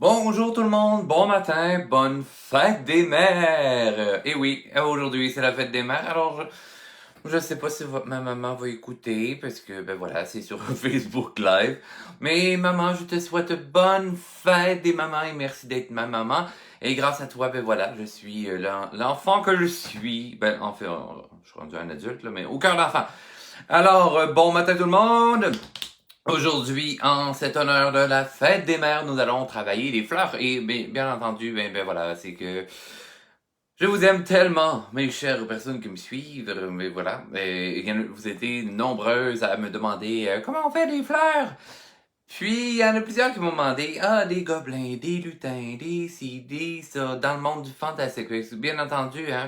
Bonjour tout le monde, bon matin, bonne fête des mères. Et oui, aujourd'hui c'est la fête des mères, alors je sais pas si ma maman va écouter parce que ben voilà, c'est sur Facebook Live. Mais maman, je te souhaite bonne fête des mamans et merci d'être ma maman. Et grâce à toi, ben voilà, je suis l'enfant que je suis. Ben enfin, je suis rendu un adulte là, mais au cœur d'enfant. Alors, bon matin tout le monde. Aujourd'hui, en cet honneur de la fête des mères, nous allons travailler les fleurs. Et bien entendu, ben voilà, c'est que je vous aime tellement, mes chères personnes qui me suivent. Mais voilà, vous étiez nombreuses à me demander comment on fait des fleurs. Puis, il y en a plusieurs qui m'ont demandé, des gobelins, des lutins, des ci, des ça, dans le monde du fantastique. Bien entendu, hein,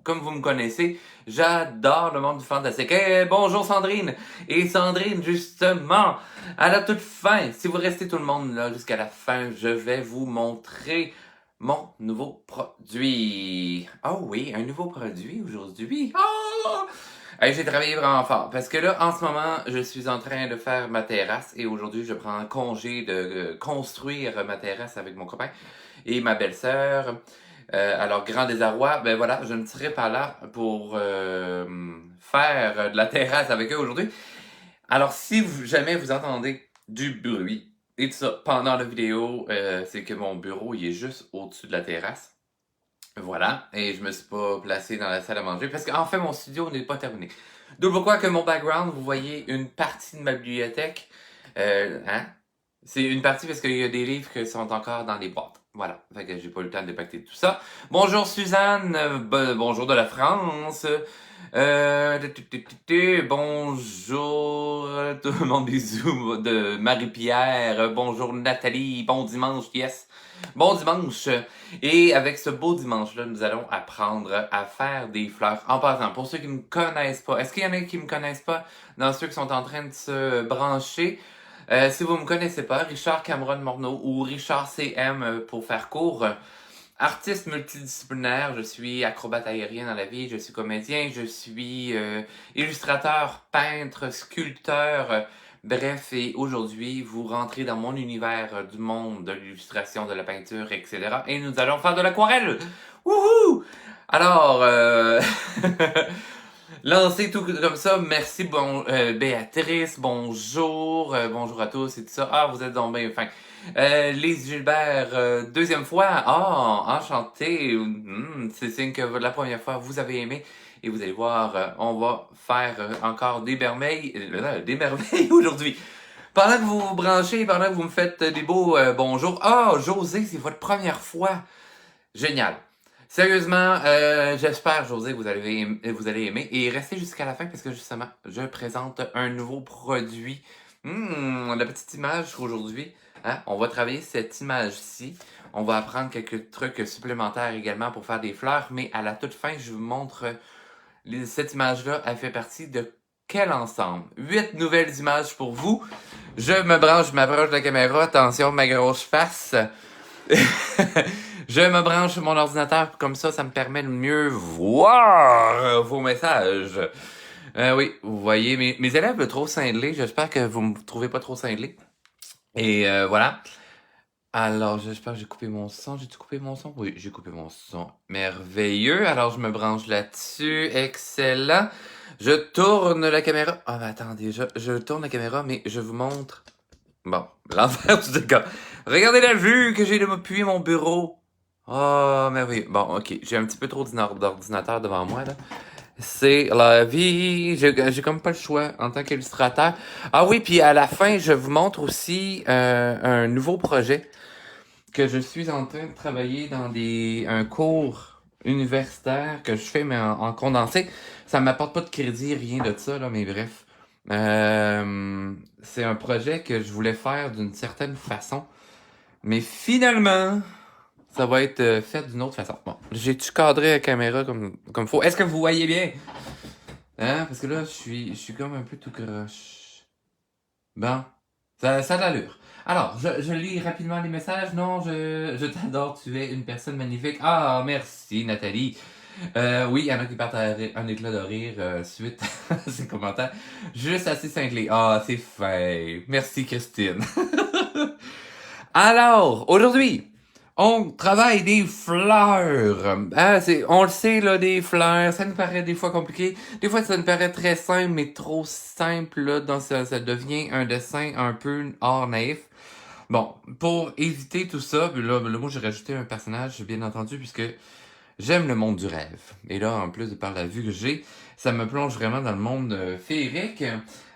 comme vous me connaissez, j'adore le monde du fantastique. Bonjour Sandrine! Et Sandrine, justement, à la toute fin, si vous restez tout le monde là jusqu'à la fin, je vais vous montrer mon nouveau produit. Oh oui, un nouveau produit aujourd'hui. Oh! Hey, j'ai travaillé vraiment fort parce que là, en ce moment, je suis en train de faire ma terrasse et aujourd'hui, je prends congé de construire ma terrasse avec mon copain et ma belle-sœur. Alors, grand désarroi, ben voilà, je ne serai pas là pour faire de la terrasse avec eux aujourd'hui. Alors, si jamais vous entendez du bruit et tout ça pendant la vidéo, c'est que mon bureau, il est juste au-dessus de la terrasse. Voilà, et je me suis pas placé dans la salle à manger parce qu'en fait mon studio n'est pas terminé. D'où pourquoi que mon background, vous voyez une partie de ma bibliothèque, hein? C'est une partie parce qu'il y a des livres qui sont encore dans les boîtes. Voilà, fait que j'ai pas eu le temps de dépacter tout ça. Bonjour Suzanne, bonjour de la France. Bonjour tout le monde, bisous de Marie-Pierre. Bonjour Nathalie, bon dimanche, yes. Bon dimanche. Et avec ce beau dimanche-là, nous allons apprendre à faire des fleurs. En passant, pour ceux qui ne me connaissent pas, est-ce qu'il y en a qui me connaissent pas dans ceux qui sont en train de se brancher? Si vous me connaissez pas, Richard Cameron Morneau ou Richard CM pour faire court. Artiste multidisciplinaire, je suis acrobate aérien dans la vie, je suis comédien, je suis illustrateur, peintre, sculpteur. Bref, et aujourd'hui, vous rentrez dans mon univers du monde de l'illustration, de la peinture, etc. Et nous allons faire de l'aquarelle. Wouhou! Alors, lancez tout comme ça. Merci, Béatrice, bonjour, bonjour à tous et tout ça. Ah, vous êtes donc bien fin. Lise Gilbert, deuxième fois. Ah, enchanté. C'est signe que la première fois, vous avez aimé. Et vous allez voir, on va faire encore des merveilles, des merveilles aujourd'hui. Pendant que vous vous branchez, pendant que vous me faites des beaux bonjours. José, c'est votre première fois. Génial. Sérieusement, j'espère, José, vous allez aimer. Et restez jusqu'à la fin parce que justement, je présente un nouveau produit. La petite image aujourd'hui. Hein? On va travailler cette image-ci. On va apprendre quelques trucs supplémentaires également pour faire des fleurs. Mais à la toute fin, je vous montre cette image-là. Elle fait partie de quel ensemble? 8 nouvelles images pour vous. Je m'approche de la caméra. Attention, ma grosse face. Je me branche sur mon ordinateur, comme ça me permet de mieux voir vos messages. Oui, vous voyez, mes élèves trop cinglés, j'espère que vous me trouvez pas trop cinglé. Et voilà. Alors, j'espère que j'ai coupé mon son. J'ai-tu coupé mon son? Oui, j'ai coupé mon son. Merveilleux. Alors, je me branche là-dessus. Excellent. Je tourne la caméra. Ah, mais attendez, je tourne la caméra, mais je vous montre. Bon, l'envers du décor. Regardez la vue que j'ai depuis mon bureau. Oh, merveilleux. Bon, ok. J'ai un petit peu trop d'ordinateur devant moi, là. C'est la vie. J'ai comme pas le choix en tant qu'illustrateur. Ah oui, puis à la fin, je vous montre aussi un nouveau projet que je suis en train de travailler dans un cours universitaire que je fais, mais en condensé. Ça m'apporte pas de crédit, rien de ça, là, mais bref. C'est un projet que je voulais faire d'une certaine façon. Mais finalement, ça va être fait d'une autre façon. Bon, j'ai-tu cadré la caméra comme faut? Est-ce que vous voyez bien? Hein? Parce que là, je suis comme un peu tout croche. Bon, ça a de l'allure. Alors, je lis rapidement les messages. Non, je t'adore, tu es une personne magnifique. Ah, merci Nathalie. Oui, il y en a qui partent un éclat de rire suite à ces commentaires. Juste assez cinglé. Ah, c'est fin. Merci Christine. Alors, aujourd'hui, on travaille des fleurs. On le sait, là, des fleurs, ça nous paraît des fois compliqué. Des fois, ça nous paraît très simple, mais trop simple, là, ça devient un dessin un peu hors naïf. Bon, pour éviter tout ça, moi, j'ai rajouté un personnage, bien entendu, puisque j'aime le monde du rêve. Et là, en plus de par la vue que j'ai, ça me plonge vraiment dans le monde féerique.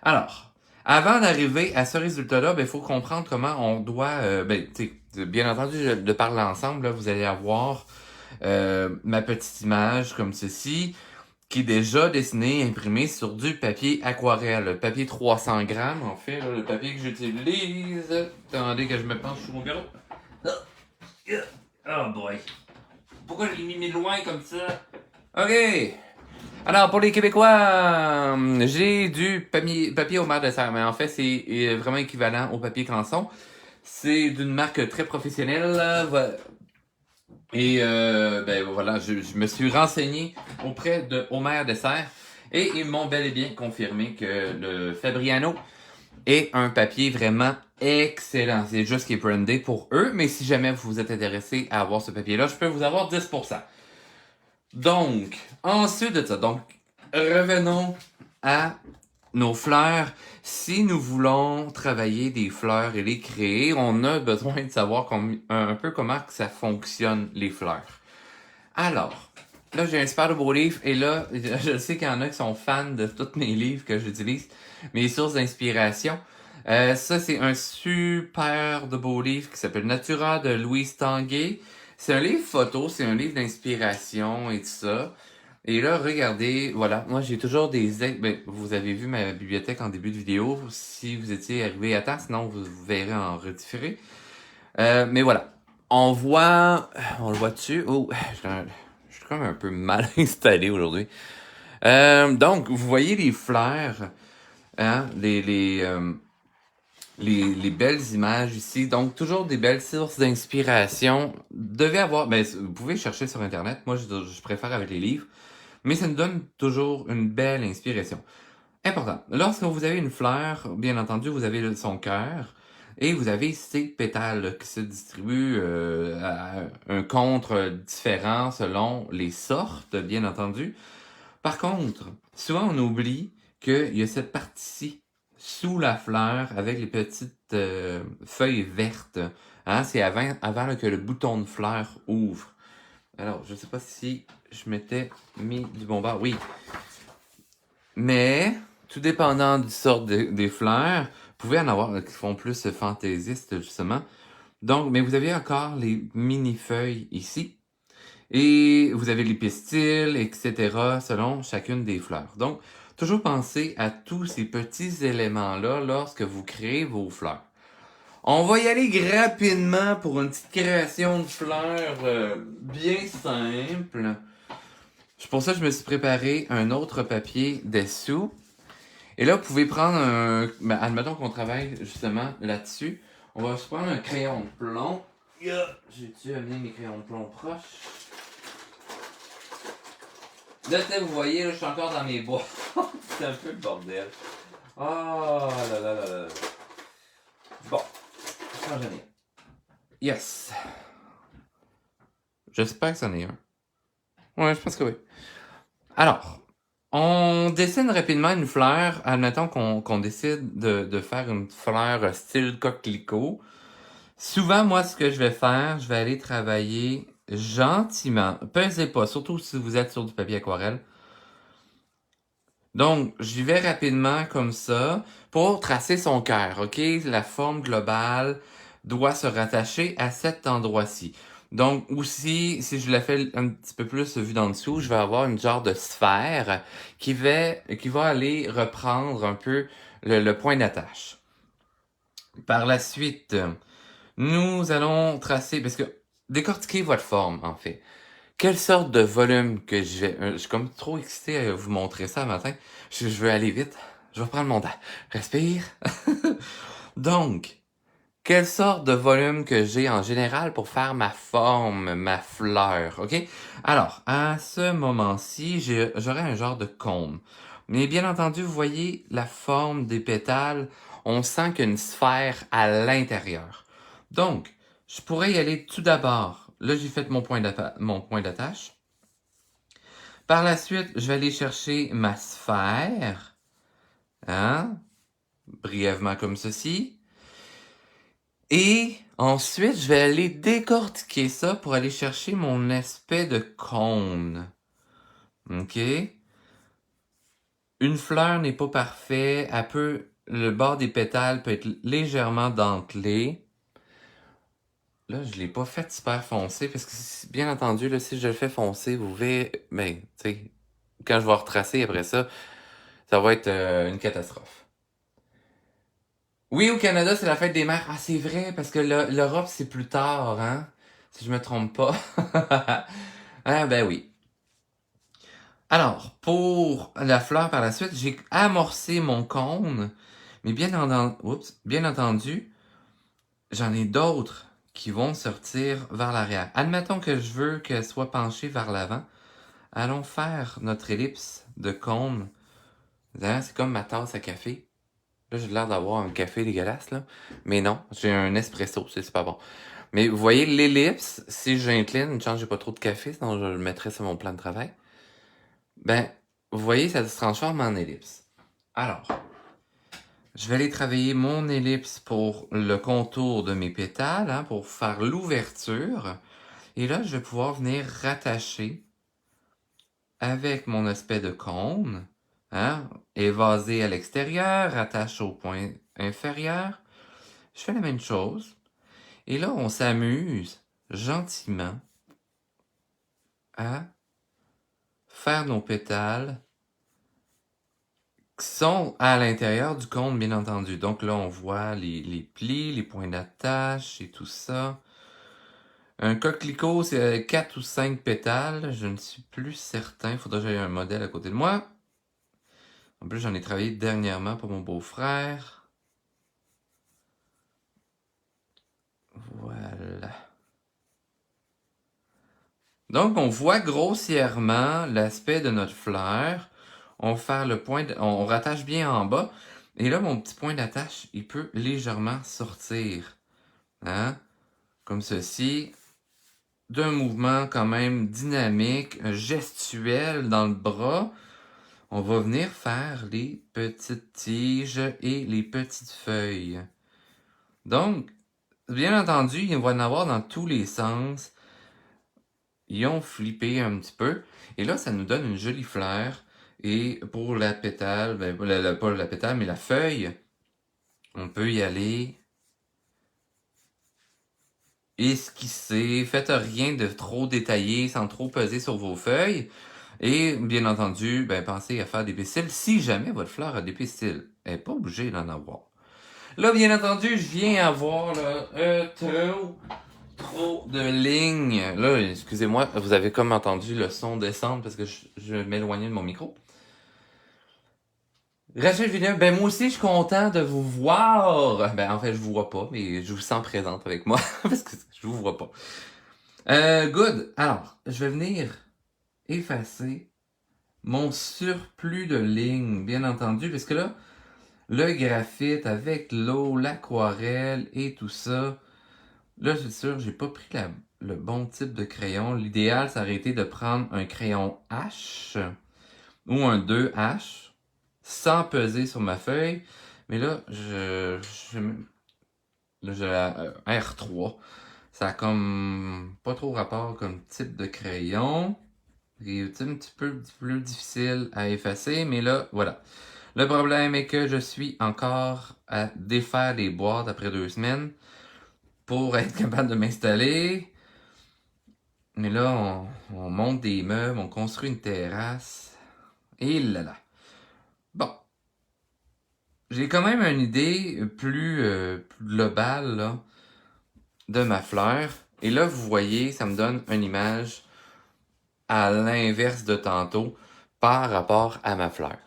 Alors, avant d'arriver à ce résultat-là, il faut comprendre comment on doit... bien entendu, de par l'ensemble, là, vous allez avoir ma petite image comme ceci, qui est déjà dessinée, imprimée sur du papier aquarelle. Le papier 300 grammes, en fait, là, le papier que j'utilise. Attendez que je me penche sur mon bureau. Oh boy. Pourquoi je l'ai mis loin comme ça? OK. Alors, pour les Québécois, j'ai du papier au mar de serre, mais en fait, c'est vraiment équivalent au papier canson. C'est d'une marque très professionnelle. Et voilà, je me suis renseigné auprès de Homer Dessert et ils m'ont bel et bien confirmé que le Fabriano est un papier vraiment excellent. C'est juste qu'il est brandé pour eux, mais si jamais vous êtes intéressé à avoir ce papier-là, je peux vous avoir 10%. Donc, ensuite de ça, revenons à nos fleurs. Si nous voulons travailler des fleurs et les créer, on a besoin de savoir un peu comment que ça fonctionne, les fleurs. Alors, là, j'ai un super beau livre, et là, je sais qu'il y en a qui sont fans de tous mes livres que j'utilise, mes sources d'inspiration. Ça, c'est un super de beau livre qui s'appelle Natura de Louise Tanguay. C'est un livre photo, c'est un livre d'inspiration et tout ça. Et là, regardez, voilà, moi j'ai toujours vous avez vu ma bibliothèque en début de vidéo, si vous étiez arrivé à temps, sinon vous verrez en redifféré. Mais voilà, on le voit dessus. Oh, je suis comme un peu mal installé aujourd'hui. Donc, vous voyez les fleurs, hein, les belles images ici. Donc, toujours des belles sources d'inspiration. Vous pouvez chercher sur Internet. Moi, je préfère avec les livres. Mais ça nous donne toujours une belle inspiration. Important. Lorsque vous avez une fleur, bien entendu, vous avez son cœur et vous avez ses pétales qui se distribuent à un contre différent selon les sortes, bien entendu. Par contre, souvent on oublie qu'il y a cette partie-ci sous la fleur avec les petites feuilles vertes. Hein? C'est avant que le bouton de fleur ouvre. Alors, je ne sais pas si je m'étais mis du bon bord. Oui. Mais, tout dépendant du sort des fleurs, vous pouvez en avoir qui font plus fantaisistes, justement. Donc, mais vous avez encore les mini-feuilles ici. Et vous avez les pistils, etc., selon chacune des fleurs. Donc, toujours pensez à tous ces petits éléments-là lorsque vous créez vos fleurs. On va y aller rapidement pour une petite création de fleurs bien simple. C'est pour ça que je me suis préparé un autre papier dessous. Et là, vous pouvez prendre admettons qu'on travaille justement là-dessus. On va se prendre un crayon de plomb. J'ai-tu amené mes crayons de plomb proches? Là, vous voyez, là, je suis encore dans mes bois. C'est un peu le bordel. Oh là là là là. Bon, j'en ai. Yes. J'espère que c'en est un. Ouais, je pense que oui. Alors, on dessine rapidement une fleur. Admettons qu'on décide de faire une fleur style coquelicot. Souvent, moi, ce que je vais faire, je vais aller travailler gentiment. Pesez pas, surtout si vous êtes sur du papier aquarelle. Donc, j'y vais rapidement comme ça pour tracer son cœur, ok? La forme globale doit se rattacher à cet endroit-ci. Donc, aussi, si je la fais un petit peu plus vue d'en dessous, je vais avoir une genre de sphère qui va aller reprendre un peu le point d'attache. Par la suite, nous allons tracer, parce que décortiquer votre forme, en fait. Quelle sorte de volume que j'ai? Je suis comme trop excité à vous montrer ça le matin. Je veux aller vite. Je vais prendre mon temps. Respire. Donc, quelle sorte de volume que j'ai en général pour faire ma forme, ma fleur, ok? Alors, à ce moment-ci, j'aurai un genre de cône. Mais bien entendu, vous voyez la forme des pétales, on sent qu'il y a une sphère à l'intérieur. Donc, je pourrais y aller tout d'abord. Là, j'ai fait mon point d'attache. Par la suite, je vais aller chercher ma sphère. Hein? Brièvement comme ceci. Et ensuite, je vais aller décortiquer ça pour aller chercher mon aspect de cône. OK? Une fleur n'est pas parfaite. Le bord des pétales peut être légèrement dentelé. Là, je l'ai pas fait super foncé parce que, bien entendu, là, si je le fais foncer, vous verrez, ben, tu sais, quand je vais retracer après ça, ça va être une catastrophe. Oui, au Canada, c'est la fête des mères. Ah, c'est vrai, parce que l'Europe, c'est plus tard, hein? Si je me trompe pas. Ah, ben oui. Alors, pour la fleur par la suite, j'ai amorcé mon cône, mais bien entendu, j'en ai d'autres qui vont sortir vers l'arrière. Admettons que je veux qu'elle soit penchée vers l'avant. Allons faire notre ellipse de cône. Hein, c'est comme ma tasse à café. Là, j'ai l'air d'avoir un café dégueulasse, là. Mais non, j'ai un espresso, c'est pas bon. Mais vous voyez, l'ellipse, si j'incline, une chance j'ai pas trop de café, sinon je le mettrais sur mon plan de travail. Ben, vous voyez, ça se transforme en ellipse. Alors, je vais aller travailler mon ellipse pour le contour de mes pétales, hein, pour faire l'ouverture. Et là, je vais pouvoir venir rattacher avec mon aspect de cône, hein, évasé à l'extérieur, rattache au point inférieur. Je fais la même chose. Et là, on s'amuse gentiment à faire nos pétales qui sont à l'intérieur du cône, bien entendu. Donc là, on voit les plis, les points d'attache et tout ça. Un coquelicot, c'est 4 ou 5 pétales. Je ne suis plus certain. Il faudrait que j'aie un modèle à côté de moi. En plus, j'en ai travaillé dernièrement pour mon beau-frère. Voilà. Donc, on voit grossièrement l'aspect de notre fleur. On fait le point, on rattache bien en bas. Et là, mon petit point d'attache, il peut légèrement sortir. Hein? Comme ceci. D'un mouvement quand même dynamique, gestuel dans le bras. On va venir faire les petites tiges et les petites feuilles. Donc, bien entendu, il va y en avoir dans tous les sens. Ils ont flippé un petit peu. Et là, ça nous donne une jolie fleur. Et pour la pétale, ben, pas la pétale, mais la feuille, on peut y aller esquisser. Faites rien de trop détaillé sans trop peser sur vos feuilles. Et bien entendu, ben, pensez à faire des pistils si jamais votre fleur a des pistils. Elle n'est pas obligée d'en avoir. Là, bien entendu, je viens avoir trop de lignes. Là, excusez-moi, vous avez comme entendu le son descendre parce que je m'éloignais de mon micro. Rachel Villeneuve, ben moi aussi je suis content de vous voir. Ben en fait je vous vois pas, mais je vous sens présente avec moi parce que je vous vois pas. Good. Alors, je vais venir effacer mon surplus de lignes, bien entendu, parce que là, le graphite avec l'eau, l'aquarelle et tout ça, là c'est sûr, j'ai pas pris le bon type de crayon. L'idéal, ça aurait été de prendre un crayon H ou un 2H sans peser sur ma feuille. Mais là, j'ai la R3. Ça a comme pas trop rapport comme type de crayon. C'est un petit peu plus difficile à effacer, mais là, voilà. Le problème est que je suis encore à défaire les boîtes après 2 semaines pour être capable de m'installer. Mais là, on monte des meubles, on construit une terrasse. Et là là. Bon. J'ai quand même une idée plus globale là, de ma fleur. Et là, vous voyez, ça me donne une image à l'inverse de tantôt par rapport à ma fleur.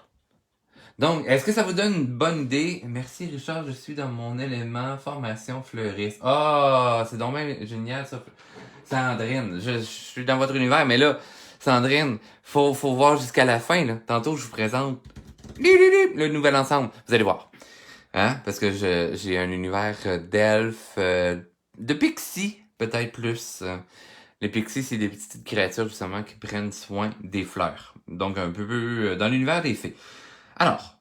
Donc, est-ce que ça vous donne une bonne idée? Merci Richard, je suis dans mon élément formation fleuriste. Ah, c'est donc bien génial ça. Sandrine, je suis dans votre univers, mais là, Sandrine, faut voir jusqu'à la fin. Là. Tantôt, je vous présente le nouvel ensemble. Vous allez voir. Hein? Parce que j'ai un univers d'elfes, de pixies, peut-être plus. Les pixies, c'est des petites créatures, justement, qui prennent soin des fleurs. Donc, un peu dans l'univers des fées. Alors,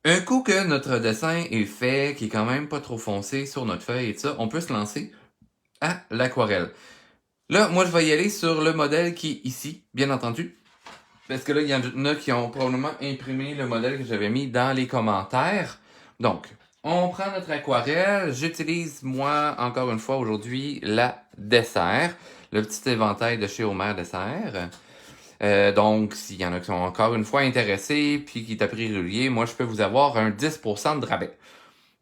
un coup que notre dessin est fait, qui est quand même pas trop foncé sur notre feuille et tout ça, on peut se lancer à l'aquarelle. Là, moi, je vais y aller sur le modèle qui est ici, bien entendu. Parce que là, il y en a qui ont probablement imprimé le modèle que j'avais mis dans les commentaires. Donc, on prend notre aquarelle. J'utilise, moi, encore une fois, aujourd'hui, la Dessert. Le petit éventail de chez Homer Dessert. Donc, s'il y en a qui sont encore une fois intéressés, puis qui est à prix régulier, moi, je peux vous avoir un 10% de rabais.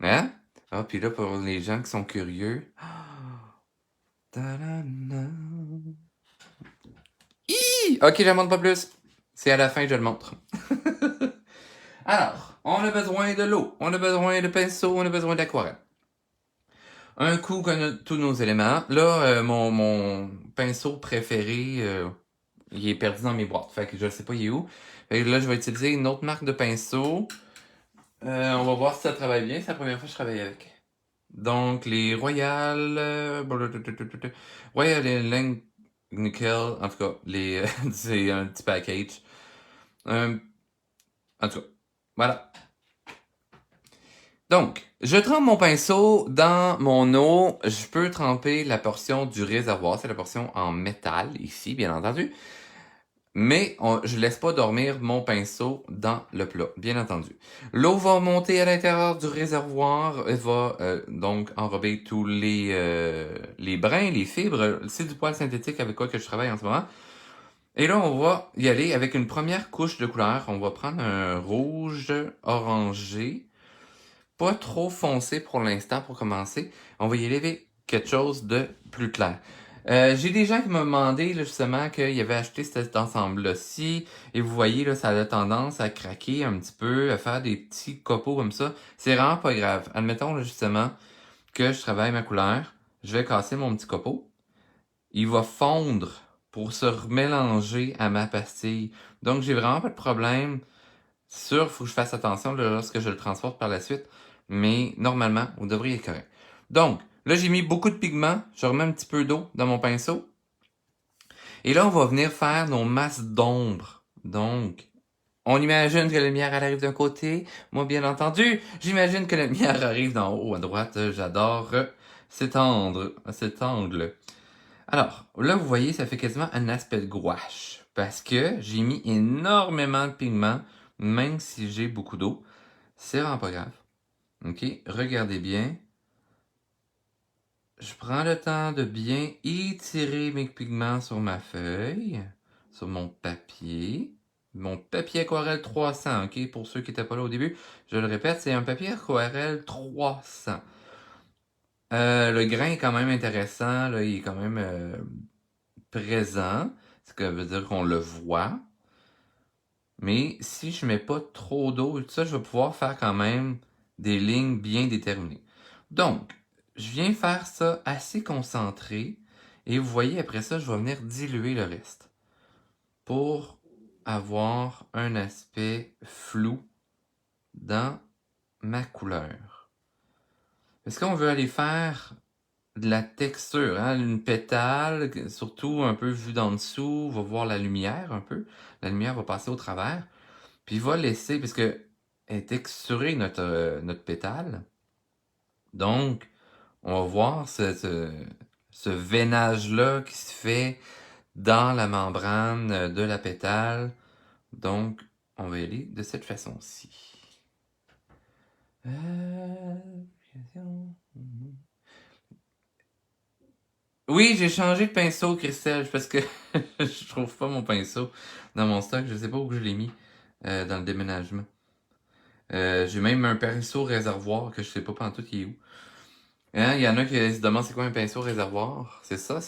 Hein? Ah, puis là, pour les gens qui sont curieux... Ok, je ne montre pas plus. C'est à la fin, je le montre. Alors, on a besoin de l'eau, on a besoin de pinceau, on a besoin d'aquarelle. Un coup qu'on a tous nos éléments. Là, mon pinceau préféré, il est perdu dans mes boîtes. Fait que je ne sais pas il est où. Fait que là, je vais utiliser une autre marque de pinceau. On va voir si ça travaille bien. C'est la première fois que je travaille avec. Donc, les Royal... Royal Electric Nickel. En tout cas, c'est un petit package. En tout cas, voilà. Donc, je trempe mon pinceau dans mon eau. Je peux tremper la portion du réservoir. C'est la portion en métal, ici, bien entendu. Mais je laisse pas dormir mon pinceau dans le plat, bien entendu. L'eau va monter à l'intérieur du réservoir. Elle va donc enrober tous les brins, les fibres. C'est du poil synthétique avec quoi que je travaille en ce moment. Et là, on va y aller avec une première couche de couleur. On va prendre un rouge orangé. Pas trop foncé pour l'instant pour commencer. On va y aller avec quelque chose de plus clair. J'ai des gens qui m'ont demandé là, justement qu'ils avaient acheté cet ensemble-là-ci. Et vous voyez, là, ça a tendance à craquer un petit peu, à faire des petits copeaux comme ça. C'est vraiment pas grave. Admettons là, justement que je travaille ma couleur. Je vais casser mon petit copeau. Il va fondre pour se remélanger à ma pastille. Donc, j'ai vraiment pas de problème. C'est sûr, il faut que je fasse attention là, lorsque je le transporte par la suite. Mais normalement, vous devriez être correct. Donc, là, j'ai mis beaucoup de pigments. Je remets un petit peu d'eau dans mon pinceau. Et là, on va venir faire nos masses d'ombre. Donc, on imagine que la lumière elle arrive d'un côté. Moi, bien entendu, j'imagine que la lumière arrive d'en haut à droite. J'adore cet angle. Alors, là, vous voyez, ça fait quasiment un aspect de gouache. Parce que j'ai mis énormément de pigments, même si j'ai beaucoup d'eau. C'est vraiment pas grave. OK? Regardez bien. Je prends le temps de bien étirer mes pigments sur ma feuille, sur mon papier. Mon papier aquarelle 300, OK? Pour ceux qui n'étaient pas là au début, je le répète, c'est un papier aquarelle 300. Le grain est quand même intéressant, là, il est quand même présent, ce que veut dire qu'on le voit. Mais si je mets pas trop d'eau et tout ça, je vais pouvoir faire quand même des lignes bien déterminées. Donc, je viens faire ça assez concentré. Et vous voyez, après ça, je vais venir diluer le reste. Pour avoir un aspect flou dans ma couleur. Parce qu'on veut aller faire de la texture, hein? Une pétale, surtout un peu vue d'en dessous, on va voir la lumière un peu. La lumière va passer au travers. Puis il va laisser, parce que est texturée notre pétale. Donc, on va voir ce veinage-là qui se fait dans la membrane de la pétale. Donc, on va y aller de cette façon-ci. Oui, j'ai changé de pinceau, Christelle, parce que je trouve pas mon pinceau dans mon stock. Je sais pas où je l'ai mis dans le déménagement. J'ai même un pinceau réservoir que je sais pas pantoute il est où. Hein, il y en a qui se demandent c'est quoi un pinceau réservoir. C'est ça,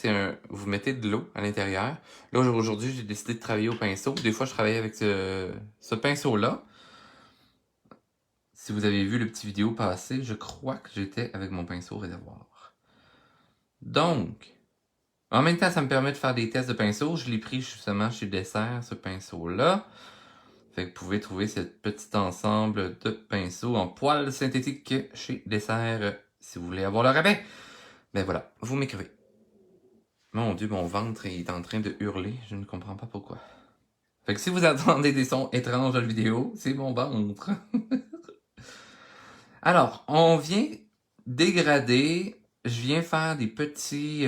vous mettez de l'eau à l'intérieur. Là, aujourd'hui, j'ai décidé de travailler au pinceau. Des fois, je travaille avec ce pinceau-là. Si vous avez vu le petit vidéo passé, je crois que j'étais avec mon pinceau réservoir. Donc, en même temps, ça me permet de faire des tests de pinceau. Je l'ai pris justement chez Dessert, ce pinceau-là. Fait que vous pouvez trouver ce petit ensemble de pinceaux en poils synthétique chez Dessert si vous voulez avoir le rabais. Ben voilà, vous m'écrivez. Mon Dieu, mon ventre est en train de hurler, je ne comprends pas pourquoi. Fait que si vous entendez des sons étranges dans la vidéo, c'est mon ventre. Alors, on vient dégrader, je viens faire des petits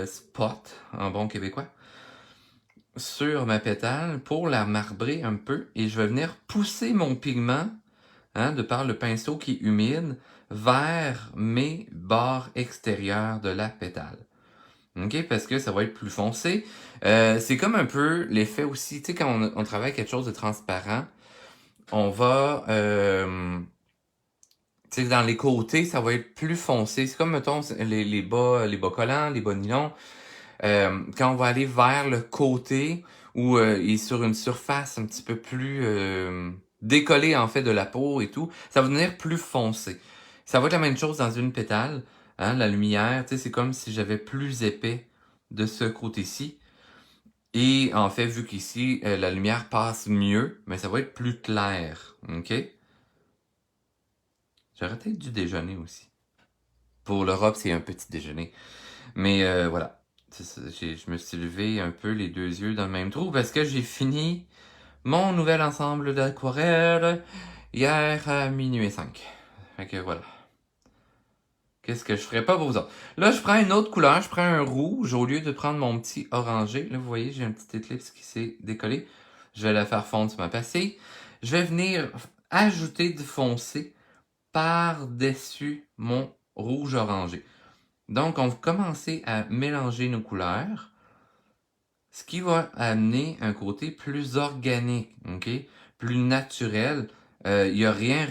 spots, en bon québécois, sur ma pétale pour la marbrer un peu et je vais venir pousser mon pigment, de par le pinceau qui est humide, vers mes bords extérieurs de la pétale. OK? Parce que ça va être plus foncé. C'est comme un peu l'effet aussi, tu sais, quand on travaille quelque chose de transparent, on va, tu sais, dans les côtés, ça va être plus foncé. C'est comme, mettons, les bas collants, les bas nylons. Quand on va aller vers le côté, où il est sur une surface un petit peu plus décollée, en fait, de la peau et tout, ça va devenir plus foncé. Ça va être la même chose dans une pétale. La lumière, tu sais, c'est comme si j'avais plus épais de ce côté-ci. Et en fait, vu qu'ici, la lumière passe mieux, mais ça va être plus clair. OK? J'aurais peut-être dû déjeuner aussi. Pour l'Europe, c'est un petit déjeuner. Mais voilà. Je me suis levé un peu les deux yeux dans le même trou parce que j'ai fini mon nouvel ensemble d'aquarelles hier à minuit et 5. Fait que voilà. Qu'est-ce que je ferais pas pour vous autres? Là, je prends une autre couleur. Je prends un rouge au lieu de prendre mon petit orangé. Là, vous voyez, j'ai un petit éclipse qui s'est décollé. Je vais la faire fondre sur ma pastille. Je vais venir ajouter du foncé par-dessus mon rouge orangé. Donc, on va commencer à mélanger nos couleurs, ce qui va amener un côté plus organique, ok? Plus naturel. Il n'y a rien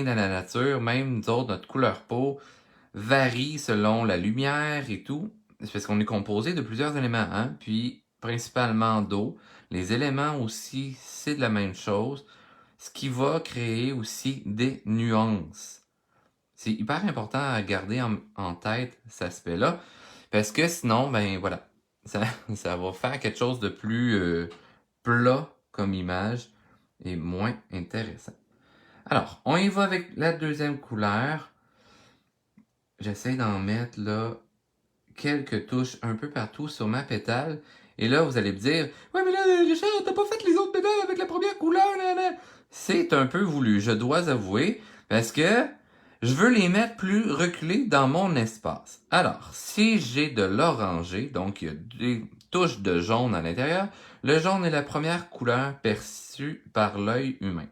dans la nature. Même, nous autres, notre couleur peau varie selon la lumière et tout. C'est parce qu'on est composé de plusieurs éléments, puis principalement d'eau. Les éléments aussi, c'est de la même chose. Ce qui va créer aussi des nuances. C'est hyper important à garder en tête cet aspect-là, parce que sinon, ben voilà, ça va faire quelque chose de plus plat comme image et moins intéressant. Alors, on y va avec la deuxième couleur. J'essaie d'en mettre là quelques touches un peu partout sur ma pétale. Et là, vous allez me dire, ouais, mais là, Richard, t'as pas fait les autres pétales avec la première couleur, nan. C'est un peu voulu, je dois avouer, parce que je veux les mettre plus reculés dans mon espace. Alors, si j'ai de l'orangé, donc il y a des touches de jaune à l'intérieur, le jaune est la première couleur perçue par l'œil humain.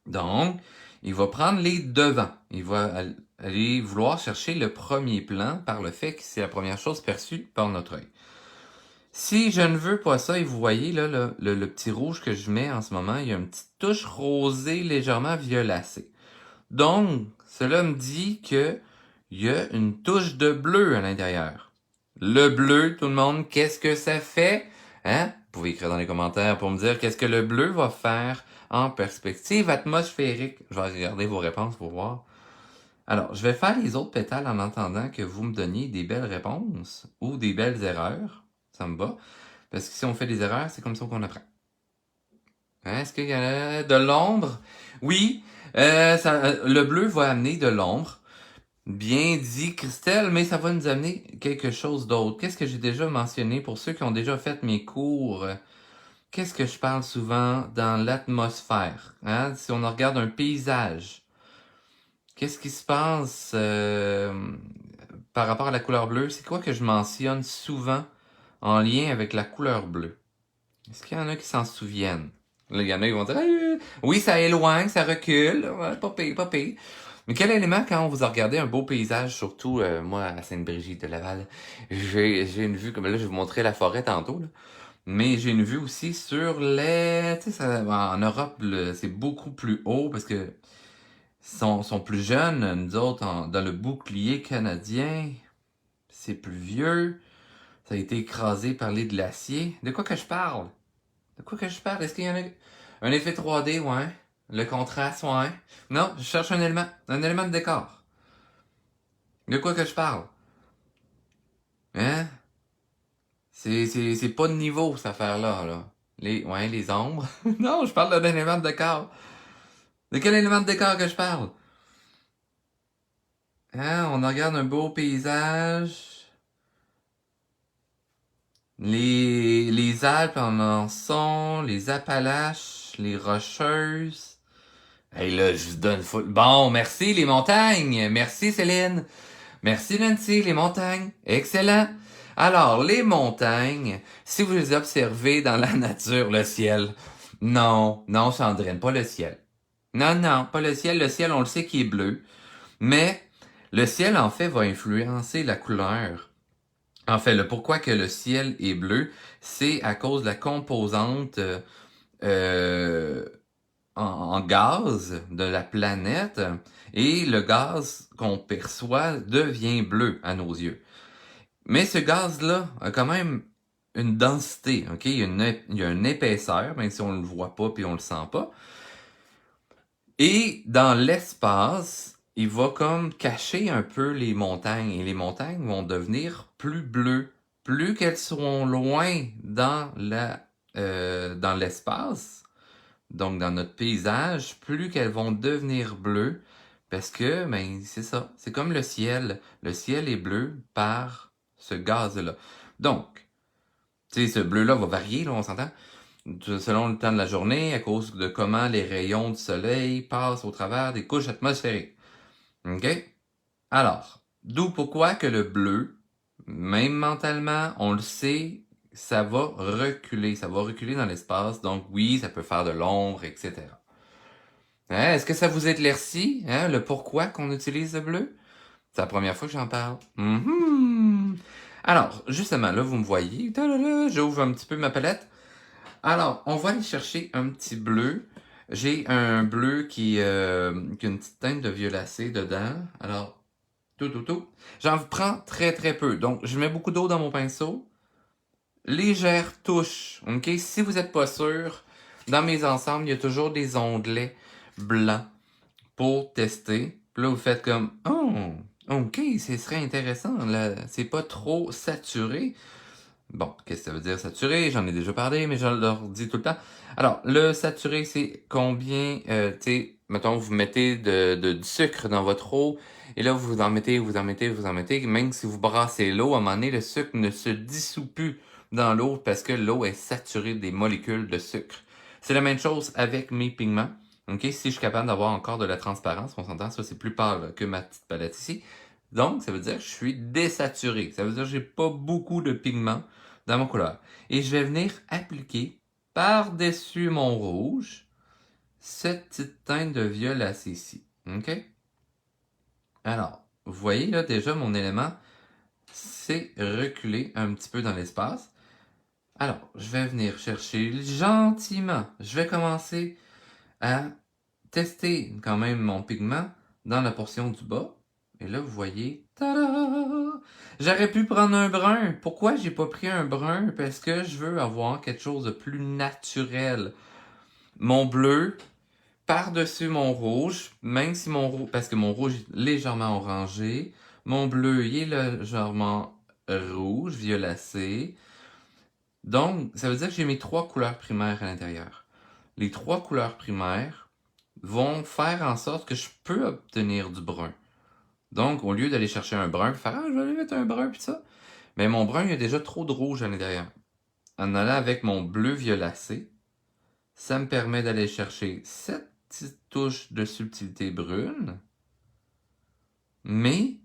Donc, il va prendre les devants. Il va aller vouloir chercher le premier plan par le fait que c'est la première chose perçue par notre œil. Si je ne veux pas ça, et vous voyez là le petit rouge que je mets en ce moment, il y a une petite touche rosée légèrement violacée. Donc, cela me dit que il y a une touche de bleu à l'intérieur. Le bleu, tout le monde, qu'est-ce que ça fait? Vous pouvez écrire dans les commentaires pour me dire qu'est-ce que le bleu va faire en perspective atmosphérique. Je vais regarder vos réponses pour voir. Alors, je vais faire les autres pétales en attendant que vous me donniez des belles réponses ou des belles erreurs. Ça me va. Parce que si on fait des erreurs, c'est comme ça qu'on apprend. Est-ce qu'il y a de l'ombre? Oui, le bleu va amener de l'ombre. Bien dit, Christelle, mais ça va nous amener quelque chose d'autre. Qu'est-ce que j'ai déjà mentionné pour ceux qui ont déjà fait mes cours? Qu'est-ce que je parle souvent dans l'atmosphère? Si on regarde un paysage, qu'est-ce qui se passe par rapport à la couleur bleue? C'est quoi que je mentionne souvent en lien avec la couleur bleue? Est-ce qu'il y en a qui s'en souviennent? Là, il y en a qui vont dire oui, ça éloigne, ça recule. Ouais, pas pire, pas pire. Mais quel élément, quand vous regardez un beau paysage, surtout moi à Sainte-Brigitte de Laval, j'ai une vue, comme là, je vais vous montrer la forêt tantôt, là. Mais j'ai une vue aussi sur les... Tu sais, en Europe, c'est beaucoup plus haut parce que sont plus jeunes. Nous autres, dans le bouclier canadien, c'est plus vieux. Ça a été écrasé par les glaciers. De quoi que je parle? De quoi que je parle? Est-ce qu'il y en a un effet 3D, ouais? Le contraste, ouais? Non, je cherche un élément de décor. De quoi que je parle? Hein? C'est pas de niveau, cette affaire-là, là. Les ombres. Non, je parle d'un élément de décor. De quel élément de décor que je parle? Hein, on regarde un beau paysage. Les Alpes en sont, les Appalaches, les Rocheuses. Hey là, je vous donne full. Bon, merci les montagnes. Merci Céline. Merci Nancy, les montagnes. Excellent. Alors, les montagnes, si vous les observez dans la nature, le ciel. Non, non, Sandrine, pas le ciel. Non, non, pas le ciel. Le ciel, on le sait qu'il est bleu. Mais le ciel, en fait, va influencer la couleur. En fait, le pourquoi que le ciel est bleu, c'est à cause de la composante euh, en gaz de la planète et le gaz qu'on perçoit devient bleu à nos yeux. Mais ce gaz-là a quand même une densité, ok? Il y a une épaisseur, même si on le voit pas puis on le sent pas. Et dans l'espace, il va comme cacher un peu les montagnes et les montagnes vont devenir plus bleues. Plus qu'elles seront loin dans l'espace, donc dans notre paysage, plus qu'elles vont devenir bleues parce que, ben, c'est ça. C'est comme le ciel. Le ciel est bleu par ce gaz-là. Donc, tu sais, ce bleu-là va varier, là, on s'entend, selon le temps de la journée, à cause de comment les rayons du soleil passent au travers des couches atmosphériques. OK? Alors, d'où pourquoi que le bleu, même mentalement, on le sait, ça va reculer dans l'espace, donc oui, ça peut faire de l'ombre, etc. Hein, est-ce que ça vous éclaircit, hein, le pourquoi qu'on utilise le bleu? C'est la première fois que j'en parle. Alors, justement, là, vous me voyez, j'ouvre un petit peu ma palette. Alors, on va aller chercher un petit bleu. J'ai un bleu qui a une petite teinte de violacé dedans. Alors, tout. J'en prends très très peu. Donc, je mets beaucoup d'eau dans mon pinceau. Légère touche. OK? Si vous n'êtes pas sûr, dans mes ensembles, il y a toujours des onglets blancs pour tester. Puis là, vous faites comme, oh, OK, ce serait intéressant. Là, c'est pas trop saturé. Bon, qu'est-ce que ça veut dire saturé? J'en ai déjà parlé, mais je leur dis tout le temps. Alors, le saturé, c'est combien, tu sais, mettons, vous mettez du sucre dans votre eau, et là, vous en mettez, vous en mettez, vous en mettez. Même si vous brassez l'eau, à un moment donné, le sucre ne se dissout plus dans l'eau parce que l'eau est saturée des molécules de sucre. C'est la même chose avec mes pigments. OK? Si je suis capable d'avoir encore de la transparence, on s'entend, ça c'est plus pâle que ma petite palette ici. Donc, ça veut dire que je suis désaturé. Ça veut dire que j'ai pas beaucoup de pigments dans mon couleur. Et je vais venir appliquer par-dessus mon rouge cette petite teinte de violacé ici. OK? Alors, vous voyez là déjà mon élément s'est reculé un petit peu dans l'espace. Alors, je vais venir chercher gentiment. Je vais commencer à tester quand même mon pigment dans la portion du bas. Et là, vous voyez, tada! J'aurais pu prendre un brun. Pourquoi j'ai pas pris un brun? Parce que je veux avoir quelque chose de plus naturel. Mon bleu par-dessus mon rouge, même si mon rouge, parce que mon rouge est légèrement orangé, mon bleu il est légèrement rouge, violacé. Donc, ça veut dire que j'ai mes trois couleurs primaires à l'intérieur. Les trois couleurs primaires vont faire en sorte que je peux obtenir du brun. Donc, au lieu d'aller chercher un brun, faire ah, je vais aller mettre un brun, puis ça. Mais mon brun, il y a déjà trop de rouge à l'intérieur. En allant avec mon bleu violacé, ça me permet d'aller chercher cette petite touche de subtilité brune, mais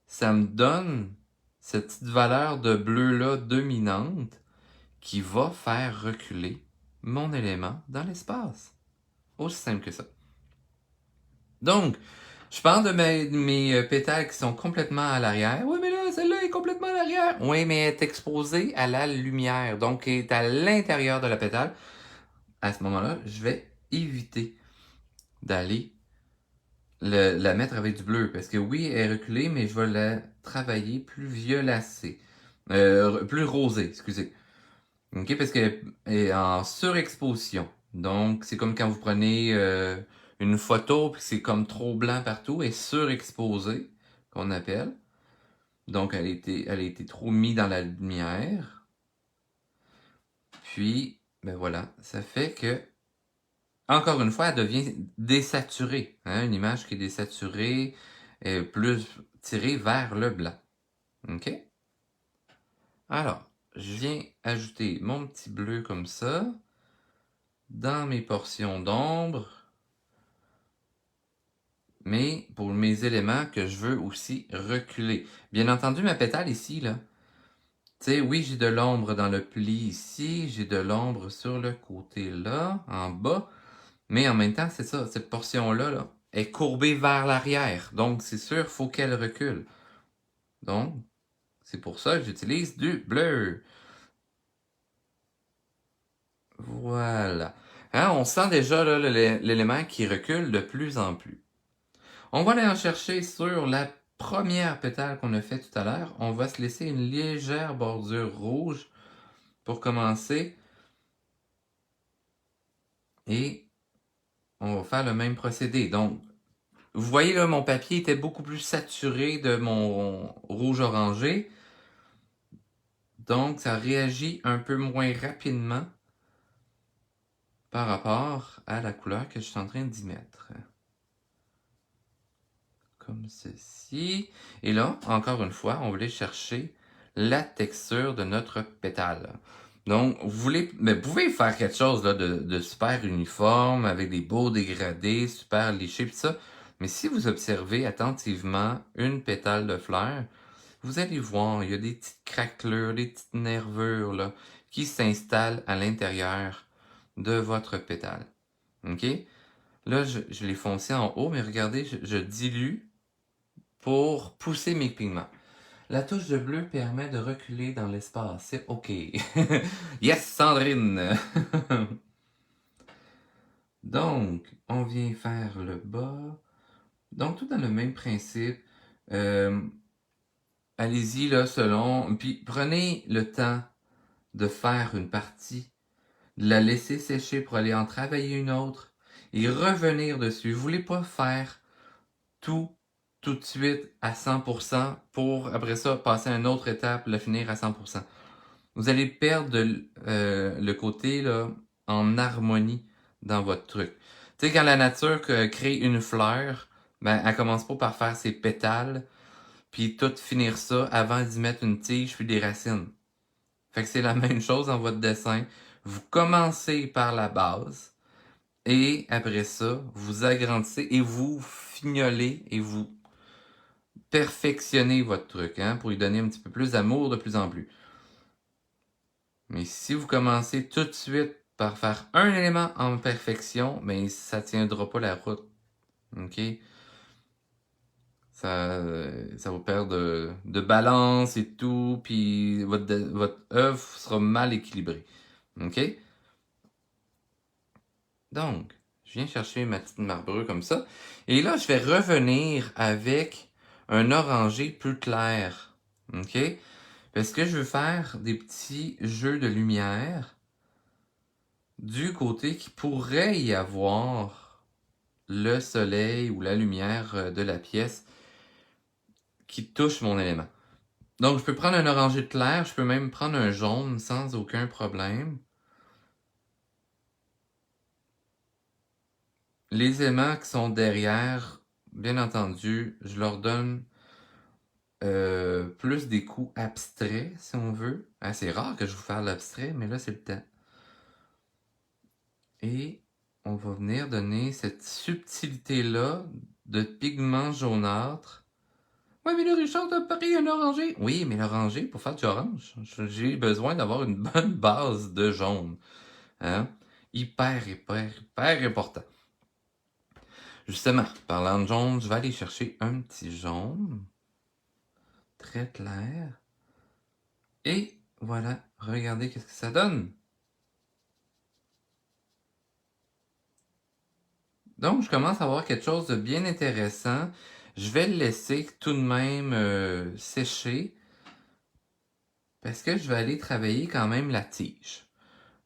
ça me donne cette petite valeur de bleu-là dominante qui va faire reculer mon élément dans l'espace. Aussi simple que ça. Donc, je parle de mes pétales qui sont complètement à l'arrière. Oui, mais là, celle-là est complètement à l'arrière. Oui, mais elle est exposée à la lumière. Donc, elle est à l'intérieur de la pétale. À ce moment-là, je vais éviter d'aller la mettre avec du bleu. Parce que oui, elle est reculée, mais je vais la travailler plus violacée. Plus rosée, excusez. OK, parce qu'elle est en surexposition. Donc, c'est comme quand vous prenez une photo puis c'est comme trop blanc partout, elle est surexposée, qu'on appelle. Donc, elle a été trop mise dans la lumière. Puis, ben voilà, ça fait que, encore une fois, elle devient désaturée. Hein? Une image qui est désaturée, est plus tirée vers le blanc. OK? Alors, je viens ajouter mon petit bleu comme ça dans mes portions d'ombre, mais pour mes éléments que je veux aussi reculer. Bien entendu, ma pétale ici, là, tu sais, oui, j'ai de l'ombre dans le pli ici, j'ai de l'ombre sur le côté là, en bas, mais en même temps, c'est ça, cette portion-là là, est courbée vers l'arrière. Donc, c'est sûr, il faut qu'elle recule. Donc, c'est pour ça que j'utilise du bleu. Voilà. Hein, on sent déjà là, l'élément qui recule de plus en plus. On va aller en chercher sur la première pétale qu'on a fait tout à l'heure. On va se laisser une légère bordure rouge pour commencer. Et on va faire le même procédé. Donc, vous voyez là, mon papier était beaucoup plus saturé de mon rouge orangé. Donc, ça réagit un peu moins rapidement par rapport à la couleur que je suis en train d'y mettre. Comme ceci. Et là, encore une fois, on va aller chercher la texture de notre pétale. Donc, vous pouvez faire quelque chose là, de super uniforme, avec des beaux dégradés, super lichés, pis ça. Mais si vous observez attentivement une pétale de fleur, vous allez voir, il y a des petites craquelures, des petites nervures là, qui s'installent à l'intérieur de votre pétale. OK? Là, je l'ai foncé en haut, mais regardez, je dilue pour pousser mes pigments. La touche de bleu permet de reculer dans l'espace. C'est OK. Yes, Sandrine! Donc, on vient faire le bas. Donc, tout dans le même principe. Allez-y, là, selon... Puis, prenez le temps de faire une partie, de la laisser sécher pour aller en travailler une autre et revenir dessus. Vous voulez pas faire tout de suite à 100% pour, après ça, passer à une autre étape, le finir à 100%. Vous allez perdre le côté là, en harmonie dans votre truc. Tu sais, quand la nature crée une fleur, ben, elle commence pas par faire ses pétales, puis tout finir ça avant d'y mettre une tige puis des racines. Fait que c'est la même chose dans votre dessin. Vous commencez par la base, et après ça, vous agrandissez et vous fignolez et vous perfectionnez votre truc, hein, pour lui donner un petit peu plus d'amour de plus en plus. Mais si vous commencez tout de suite par faire un élément en perfection, mais ça tiendra pas la route. OK? Ça va perdre de balance et tout, puis votre œuvre sera mal équilibrée. OK? Donc, je viens chercher ma petite marbrure comme ça. Et là, je vais revenir avec un orangé plus clair. OK? Parce que je veux faire des petits jeux de lumière du côté qui pourrait y avoir le soleil ou la lumière de la pièce qui touche mon élément. Donc, je peux prendre un orangé clair, je peux même prendre un jaune sans aucun problème. Les aimants qui sont derrière, bien entendu, je leur donne plus des coups abstraits, si on veut. Ah, c'est rare que je vous fasse l'abstrait, mais là, c'est le temps. Et on va venir donner cette subtilité-là de pigment jaunâtre. Ouais, mais le Richard, t'as pris un orangé. Oui, mais l'orangé, pour faire du orange, j'ai besoin d'avoir une bonne base de jaune. Hein? Hyper important. Justement, parlant de jaune, je vais aller chercher un petit jaune. Très clair. Et voilà, regardez qu'est-ce que ça donne. Donc, je commence à avoir quelque chose de bien intéressant. Je vais le laisser tout de même sécher parce que je vais aller travailler quand même la tige.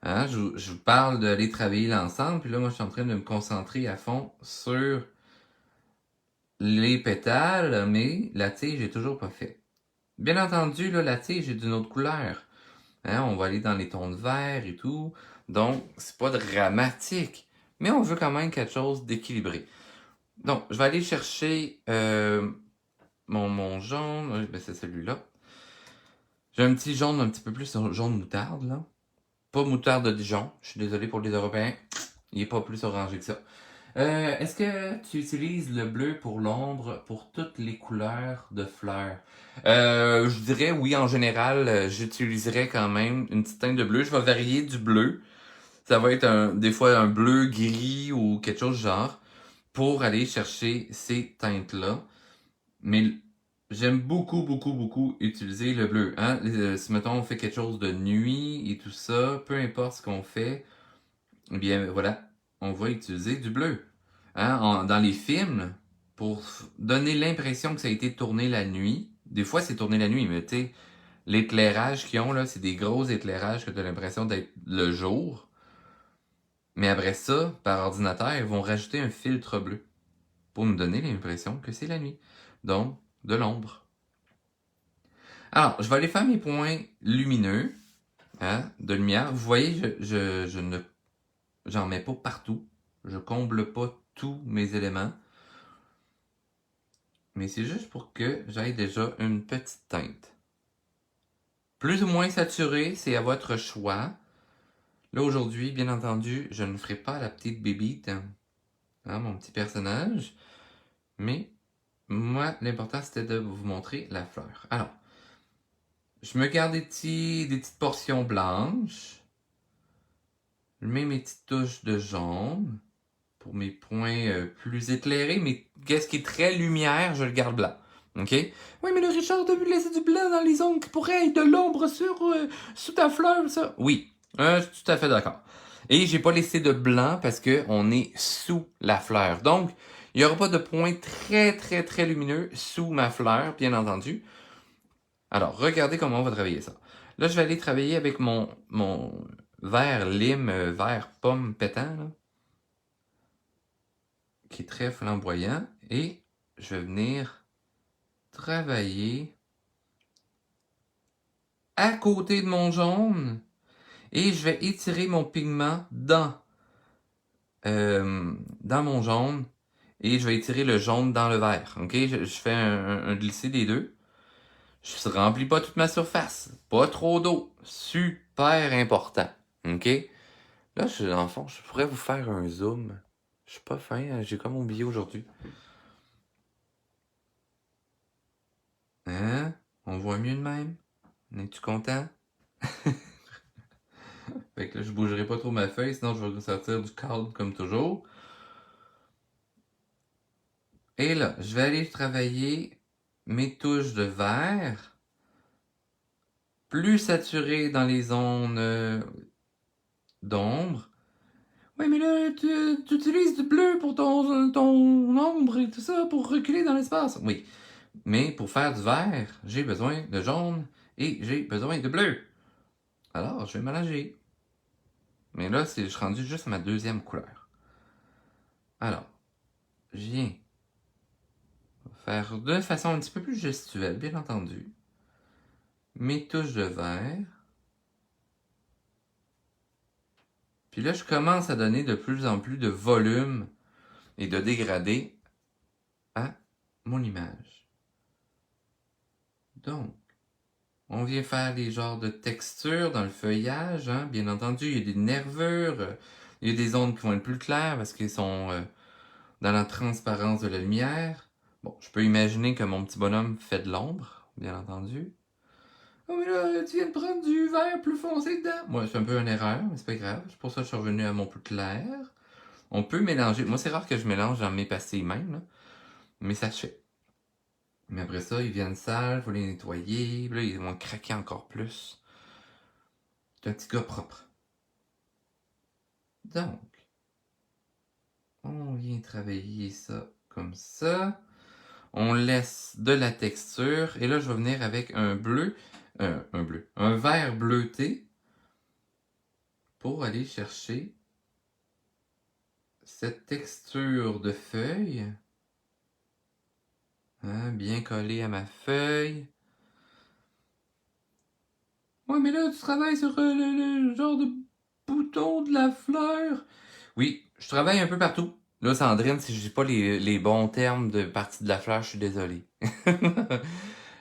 Hein? Je vous parle d'aller travailler l'ensemble, puis là, moi, je suis en train de me concentrer à fond sur les pétales, mais la tige est toujours pas faite. Bien entendu, là, la tige est d'une autre couleur. Hein? On va aller dans les tons de vert et tout. Donc, c'est pas dramatique. Mais on veut quand même quelque chose d'équilibré. Donc, je vais aller chercher mon jaune, ben c'est celui-là. J'ai un petit jaune un petit peu plus jaune moutarde, là. Pas moutarde de Dijon, je suis désolé pour les Européens. Il est pas plus orangé que ça. Est-ce que tu utilises le bleu pour l'ombre pour toutes les couleurs de fleurs? Je dirais oui, en général, j'utiliserais quand même une petite teinte de bleu. Je vais varier du bleu. Ça va être des fois un bleu gris ou quelque chose du genre pour aller chercher ces teintes-là. Mais j'aime beaucoup, beaucoup, beaucoup utiliser le bleu. Hein? Si mettons on fait quelque chose de nuit et tout ça, peu importe ce qu'on fait, eh bien voilà, on va utiliser du bleu. Hein? Dans les films, pour donner l'impression que ça a été tourné la nuit, des fois c'est tourné la nuit, mais tu sais, l'éclairage qu'ils ont là, c'est des gros éclairages que tu as l'impression d'être le jour. Mais après ça, par ordinateur, ils vont rajouter un filtre bleu pour nous donner l'impression que c'est la nuit. Donc, de l'ombre. Alors, je vais aller faire mes points lumineux, hein, de lumière. Vous voyez, je ne, j'en mets pas partout. Je comble pas tous mes éléments. Mais c'est juste pour que j'aille déjà une petite teinte. Plus ou moins saturé, c'est à votre choix. Là, aujourd'hui, bien entendu, je ne ferai pas la petite bébite, hein, mon petit personnage. Mais, moi, l'important, c'était de vous montrer la fleur. Alors, je me garde des petites portions blanches. Je mets mes petites touches de jaune pour mes points plus éclairés, mais qu'est-ce qui est très lumière, je le garde blanc. OK? Oui, mais le Richard, t'as vu laisser du blanc dans les ongles qui pourrait être de l'ombre sous ta fleur, ça? Oui, je suis tout à fait d'accord. Et j'ai pas laissé de blanc parce que on est sous la fleur. Donc, il n'y aura pas de points très, très, très lumineux sous ma fleur, bien entendu. Alors, regardez comment on va travailler ça. Là, je vais aller travailler avec mon vert lime, vert pomme pétant, là, qui est très flamboyant. Et je vais venir travailler à côté de mon jaune. Et je vais étirer mon pigment dans mon jaune. Et je vais étirer le jaune dans le vert. OK? Je fais un glissé des deux. Je ne remplis pas toute ma surface. Pas trop d'eau. Super important. OK? Là, en fond, je pourrais vous faire un zoom. Je suis pas fin, hein, j'ai comme oublié aujourd'hui. Hein? On voit mieux de même? Es-tu content? Fait que là, je bougerai pas trop ma feuille, sinon je vais sortir du cadre comme toujours. Et là, je vais aller travailler mes touches de vert, plus saturées dans les zones d'ombre. Oui, mais là, tu utilises du bleu pour ton ombre et tout ça, pour reculer dans l'espace. Oui, mais pour faire du vert, j'ai besoin de jaune et j'ai besoin de bleu. Alors, je vais mélanger. Mais là, je suis rendu juste à ma deuxième couleur. Alors, je viens faire de façon un petit peu plus gestuelle, bien entendu. Mes touches de vert. Puis là, je commence à donner de plus en plus de volume et de dégradé à mon image. Donc, on vient faire des genres de textures dans le feuillage, hein. Bien entendu, il y a des nervures, il y a des zones qui vont être plus claires parce qu'ils sont dans la transparence de la lumière. Bon, je peux imaginer que mon petit bonhomme fait de l'ombre, bien entendu. Oh, mais là, tu viens de prendre du vert plus foncé dedans. Moi, c'est un peu une erreur, mais c'est pas grave. C'est pour ça que je suis revenu à mon plus clair. On peut mélanger. Moi, c'est rare que je mélange dans mes pastilles même, là. Mais ça se fait. Mais après ça, ils viennent sales, faut les nettoyer. Là, ils vont craquer encore plus. C'est un petit gars propre. Donc, on vient travailler ça comme ça. On laisse de la texture. Et là, je vais venir avec un vert bleuté pour aller chercher cette texture de feuille. Hein, bien collé à ma feuille. Ouais, mais là, tu travailles sur le genre de bouton de la fleur. Oui, je travaille un peu partout. Là, Sandrine, si je dis pas les bons termes de partie de la fleur, je suis désolé.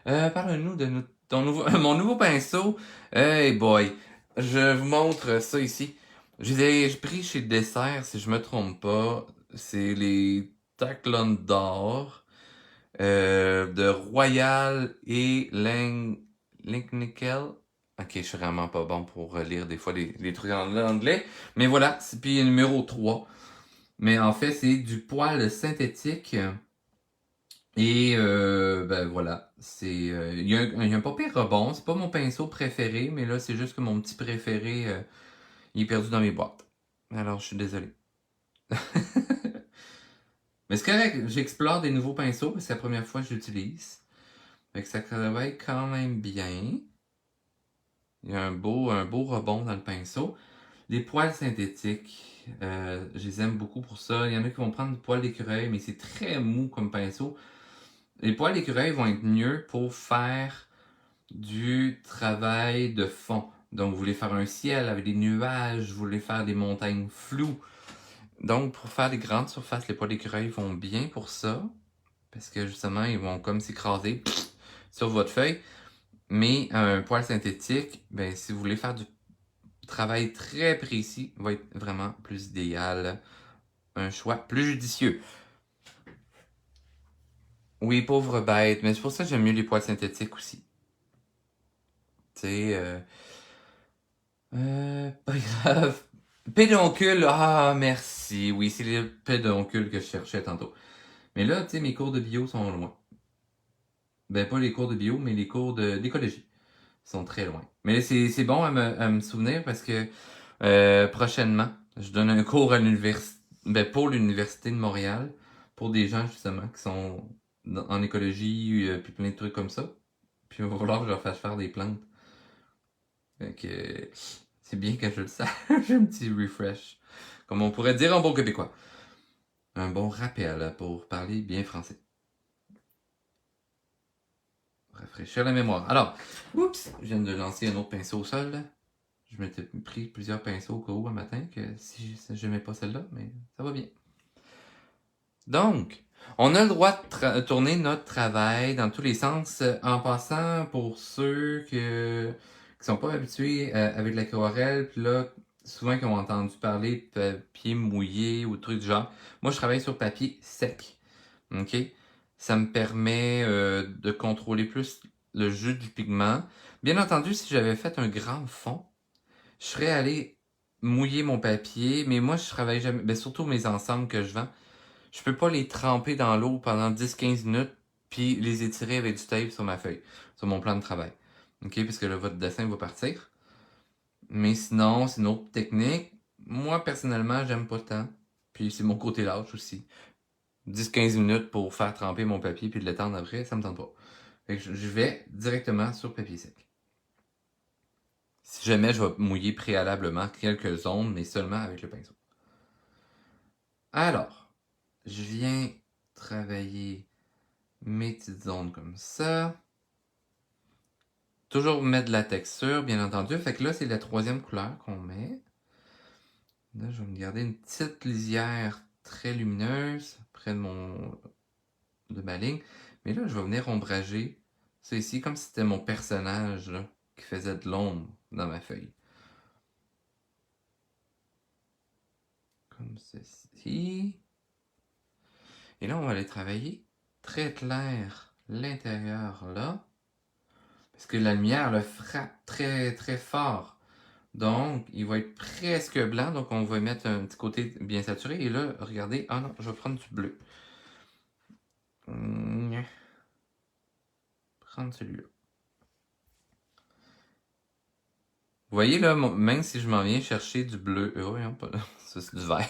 Parle-nous de ton nouveau, mon nouveau pinceau. Hey boy, je vous montre ça ici. J'ai pris chez Dessert, si je me trompe pas. C'est les Taclon d'or de Royal et Link Nickel. Ok, je suis vraiment pas bon pour lire des fois les trucs en anglais. Mais voilà, c'est puis numéro 3. Mais en fait, c'est du poil synthétique. Et ben voilà, il y a un pas pire rebond, c'est pas mon pinceau préféré, mais là c'est juste que mon petit préféré, il est perdu dans mes boîtes. Alors je suis désolé. Mais c'est correct, j'explore des nouveaux pinceaux, c'est la première fois que j'utilise. Fait que ça travaille quand même bien. Il y a un beau rebond dans le pinceau. Les poils synthétiques, je les aime beaucoup pour ça. Il y en a qui vont prendre du poil d'écureuil, mais c'est très mou comme pinceau. Les poils d'écureuil vont être mieux pour faire du travail de fond. Donc, vous voulez faire un ciel avec des nuages, vous voulez faire des montagnes floues. Donc, pour faire des grandes surfaces, les poils d'écureuil vont bien pour ça. Parce que justement, ils vont comme s'écraser sur votre feuille. Mais un poil synthétique, ben, si vous voulez faire du travail très précis, va être vraiment plus idéal. Un choix plus judicieux. Oui, pauvre bête, mais c'est pour ça que j'aime mieux les poils synthétiques aussi. Tu sais, pas grave. Pédoncule, ah merci. Oui, c'est le pédoncule que je cherchais tantôt. Mais là, tu sais, mes cours de bio sont loin. Ben, pas les cours de bio, mais les cours d'écologie sont très loin. Mais c'est bon à me souvenir parce que prochainement, je donne un cours à l'université, ben, pour l'Université de Montréal, pour des gens justement qui sont en écologie, puis plein de trucs comme ça. Puis il va falloir que je leur fasse faire des plantes. Fait que c'est bien que je le sache. J'ai un petit refresh. Comme on pourrait dire en bon québécois. Un bon rappel pour parler bien français. Rafraîchir la mémoire. Alors, oups, je viens de lancer un autre pinceau au sol. Là. Je m'étais pris plusieurs pinceaux au cas où un matin que si j'aimais pas celle-là, mais ça va bien. Donc, on a le droit de tourner notre travail dans tous les sens en passant pour ceux qui sont pas habitués avec l'aquarelle, puis là, souvent qui ont entendu parler de papier mouillé ou trucs du genre. Moi, je travaille sur papier sec. OK? Ça me permet de contrôler plus le jus du pigment. Bien entendu, si j'avais fait un grand fond, je serais allé mouiller mon papier, mais moi, je travaille jamais, ben, surtout mes ensembles que je vends, je peux pas les tremper dans l'eau pendant 10-15 minutes puis les étirer avec du tape sur ma feuille, sur mon plan de travail. OK? Parce que là, votre dessin va partir. Mais sinon, c'est une autre technique. Moi, personnellement, j'aime pas tant. Puis c'est mon côté lâche aussi. 10-15 minutes pour faire tremper mon papier puis de l'étendre après, ça me tente pas. Fait que je vais directement sur papier sec. Si jamais je vais mouiller préalablement quelques zones, mais seulement avec le pinceau. Alors, je viens travailler mes petites zones comme ça. Toujours mettre de la texture, bien entendu. Fait que là, c'est la troisième couleur qu'on met. Là, je vais me garder une petite lisière très lumineuse près de ma ligne. Mais là, je vais venir ombrager ça ici comme si c'était mon personnage là, qui faisait de l'ombre dans ma feuille. Comme ceci. Et là, on va aller travailler très clair l'intérieur là. Parce que la lumière le frappe très très fort. Donc, il va être presque blanc. Donc, on va mettre un petit côté bien saturé. Et là, regardez. Ah non, je vais prendre du bleu. Prendre celui-là. Vous voyez là, même si je m'en viens chercher du bleu. Oh, non, pas ça, c'est du vert.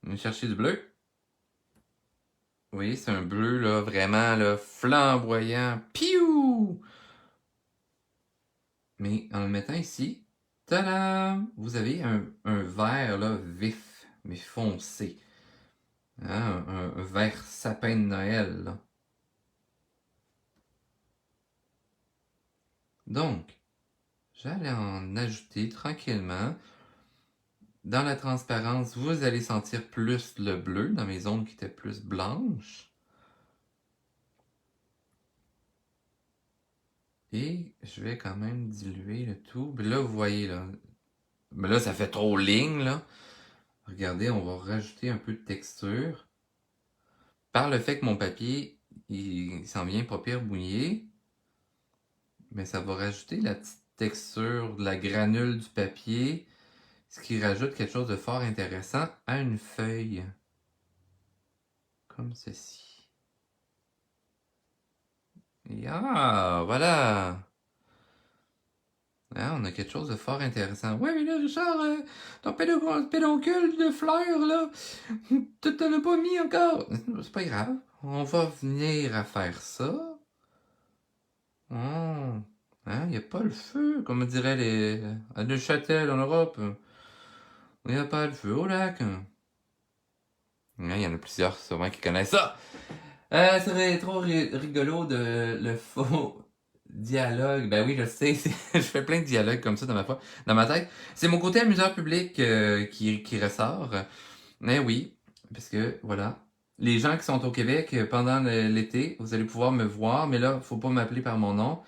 Je vais chercher du bleu. Vous voyez, c'est un bleu là, vraiment là, flamboyant. Piou! Mais en le mettant ici, tadam! Vous avez un vert là, vif, mais foncé. Hein, un vert sapin de Noël. Là. Donc, j'allais en ajouter tranquillement. Dans la transparence, vous allez sentir plus le bleu dans mes zones qui étaient plus blanches. Et je vais quand même diluer le tout. Mais là, vous voyez, là. Mais là, ça fait trop ligne, là. Regardez, on va rajouter un peu de texture. Par le fait que mon papier, il s'en vient pas pire mouillé, mais ça va rajouter la petite texture de la granule du papier, ce qui rajoute quelque chose de fort intéressant à une feuille. Comme ceci. Et ah, voilà! Ah, on a quelque chose de fort intéressant. Ouais, mais là, Richard, ton pédoncule de fleurs, là, tu t'en as pas mis encore. C'est pas grave. On va venir à faire ça. Oh. Hein, y a pas le feu, comme dirait les... à Neuchâtel, en Europe. Il n'y a pas le feu au lac. Il y en a plusieurs, sûrement, qui connaissent ça. Ça serait trop rigolo de le faux dialogue. Ben oui, je sais, je fais plein de dialogues comme ça dans ma tête. C'est mon côté amuseur public qui ressort. Mais oui, parce que voilà. Les gens qui sont au Québec pendant l'été, vous allez pouvoir me voir, mais là, faut pas m'appeler par mon nom.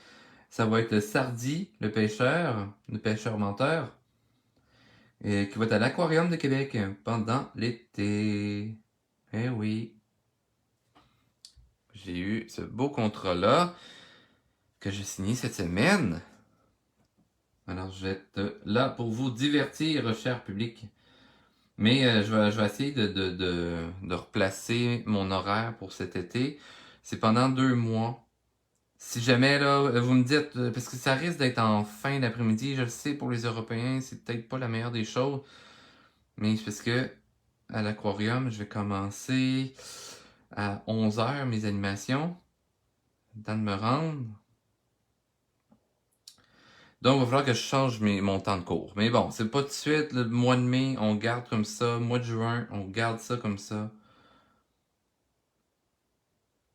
Ça va être le Sardi, le pêcheur menteur, qui va être à l'Aquarium de Québec pendant l'été. Eh oui, j'ai eu ce beau contrat-là que j'ai signé cette semaine. Alors, je vais être là pour vous divertir, cher public. Mais je vais essayer de replacer mon horaire pour cet été. C'est pendant 2 mois. Si jamais, là, vous me dites, parce que ça risque d'être en fin d'après-midi, je le sais, pour les Européens, c'est peut-être pas la meilleure des choses. Mais c'est parce que à l'aquarium, je vais commencer à 11 h mes animations. Le temps de me rendre. Donc, il va falloir que je change mon temps de cours. Mais bon, c'est pas tout de suite. Le mois de mai, on garde comme ça. Mois de juin, on garde ça comme ça.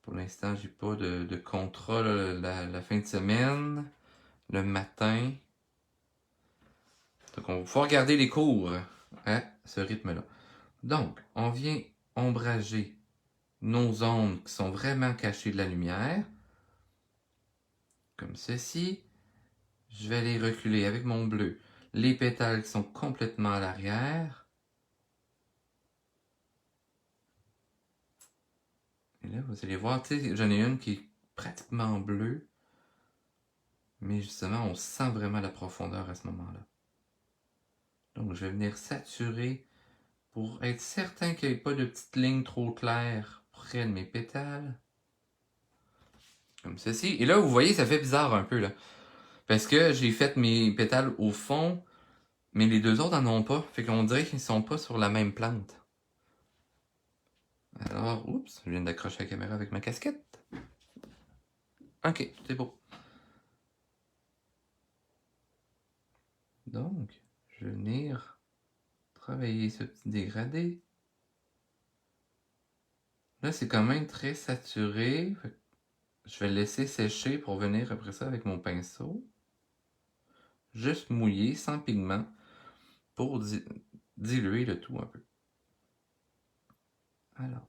Pour l'instant, j'ai pas de contrat la fin de semaine, le matin. Donc, on va pouvoir garder les cours à ce rythme-là. Donc, on vient ombrager nos zones qui sont vraiment cachées de la lumière. Comme ceci. Je vais les reculer avec mon bleu. Les pétales qui sont complètement à l'arrière. Et là, vous allez voir, tu sais, j'en ai une qui est pratiquement bleue. Mais justement, on sent vraiment la profondeur à ce moment-là. Donc, je vais venir saturer pour être certain qu'il n'y ait pas de petites lignes trop claires près de mes pétales. Comme ceci. Et là, vous voyez, ça fait bizarre un peu, là. Parce que j'ai fait mes pétales au fond, mais les deux autres n'en ont pas. Fait qu'on dirait qu'ils ne sont pas sur la même plante. Alors, oups, je viens d'accrocher la caméra avec ma casquette. Ok, c'est beau. Donc, je vais venir travailler ce petit dégradé. Là, c'est quand même très saturé. Je vais le laisser sécher pour venir après ça avec mon pinceau. Juste mouiller, sans pigment, pour diluer le tout un peu. Alors.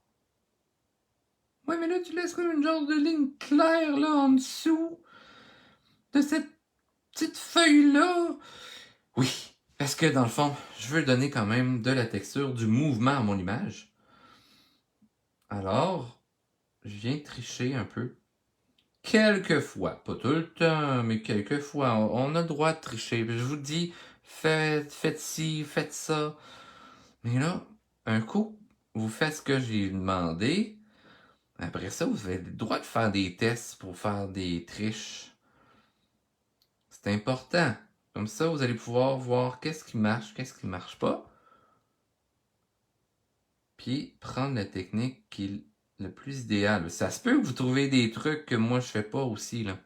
Ouais, mais là, tu laisses comme une genre de ligne claire, là, en dessous de cette petite feuille-là. Oui, parce que dans le fond, je veux donner quand même de la texture, du mouvement à mon image. Alors, je viens tricher un peu. Quelquefois, pas tout le temps, mais quelquefois, on a le droit de tricher. Je vous dis, faites ci, faites ça. Mais là, un coup, vous faites ce que j'ai demandé. Après ça, vous avez le droit de faire des tests pour faire des triches. C'est important. Comme ça, vous allez pouvoir voir qu'est-ce qui marche pas. Puis prendre la technique qui est le plus idéal. Ça se peut que vous trouvez des trucs que moi je fais pas aussi, là.